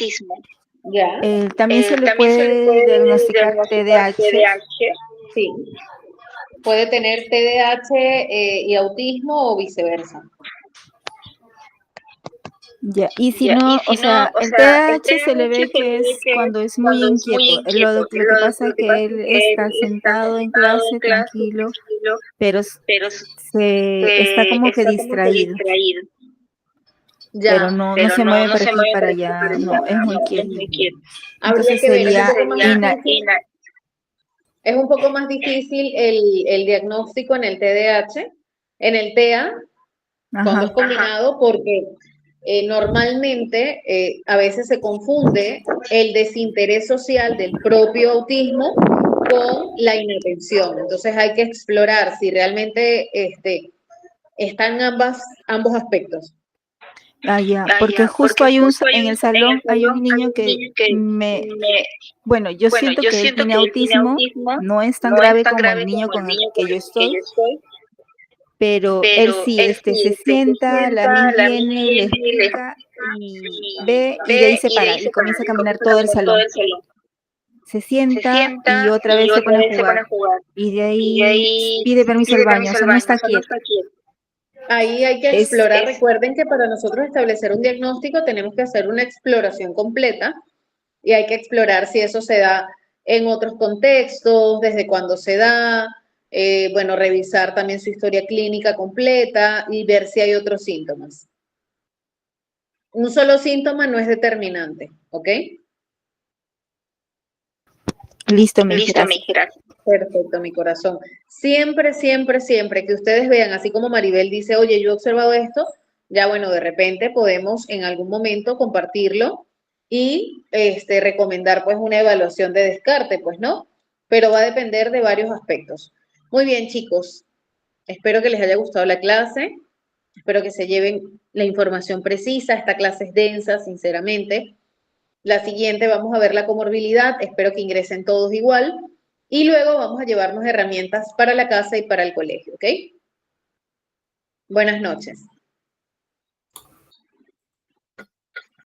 ¿Ya? También se le puede diagnosticar TDAH. Sí. Puede tener TDAH y autismo o viceversa. Ya, y si no, o sea, el TDAH se le ve que es cuando es muy inquieto. Lo que pasa es que él está sentado en clase tranquilo, pero está como que distraído. Ya, pero no se mueve para aquí para allá, no, es muy quieto. Entonces que ver, sería es un poco más difícil el diagnóstico en el TDAH, en el TEA, cuando es combinado, porque normalmente a veces se confunde el desinterés social del propio autismo con la inatención. Entonces hay que explorar si realmente están ambos aspectos. Porque justo en el salón hay un niño que bueno, yo siento que él tiene autismo, no es tan grave como el niño con el que yo estoy, pero él sí, se sienta, la Miss viene, le explica y ve y de ahí se para y comienza a caminar todo el salón. Se sienta y otra vez se pone a jugar y de ahí pide permiso al baño, o sea, no está quieto. Ahí hay que explorar. Recuerden que para nosotros establecer un diagnóstico tenemos que hacer una exploración completa y hay que explorar si eso se da en otros contextos, desde cuándo se da, bueno, revisar también su historia clínica completa y ver si hay otros síntomas. Un solo síntoma no es determinante, ¿ok? Listo, mi hija. Perfecto, mi corazón. Siempre, siempre, siempre que ustedes vean, así como Maribel dice, oye, yo he observado esto, ya bueno, de repente podemos en algún momento compartirlo y recomendar pues una evaluación de descarte, pues, ¿no? Pero va a depender de varios aspectos. Muy bien, chicos. Espero que les haya gustado la clase. Espero que se lleven la información precisa. Esta clase es densa, sinceramente. La siguiente vamos a ver la comorbilidad. Espero que ingresen todos igual. Y luego vamos a llevarnos herramientas para la casa y para el colegio, ¿ok? Buenas noches.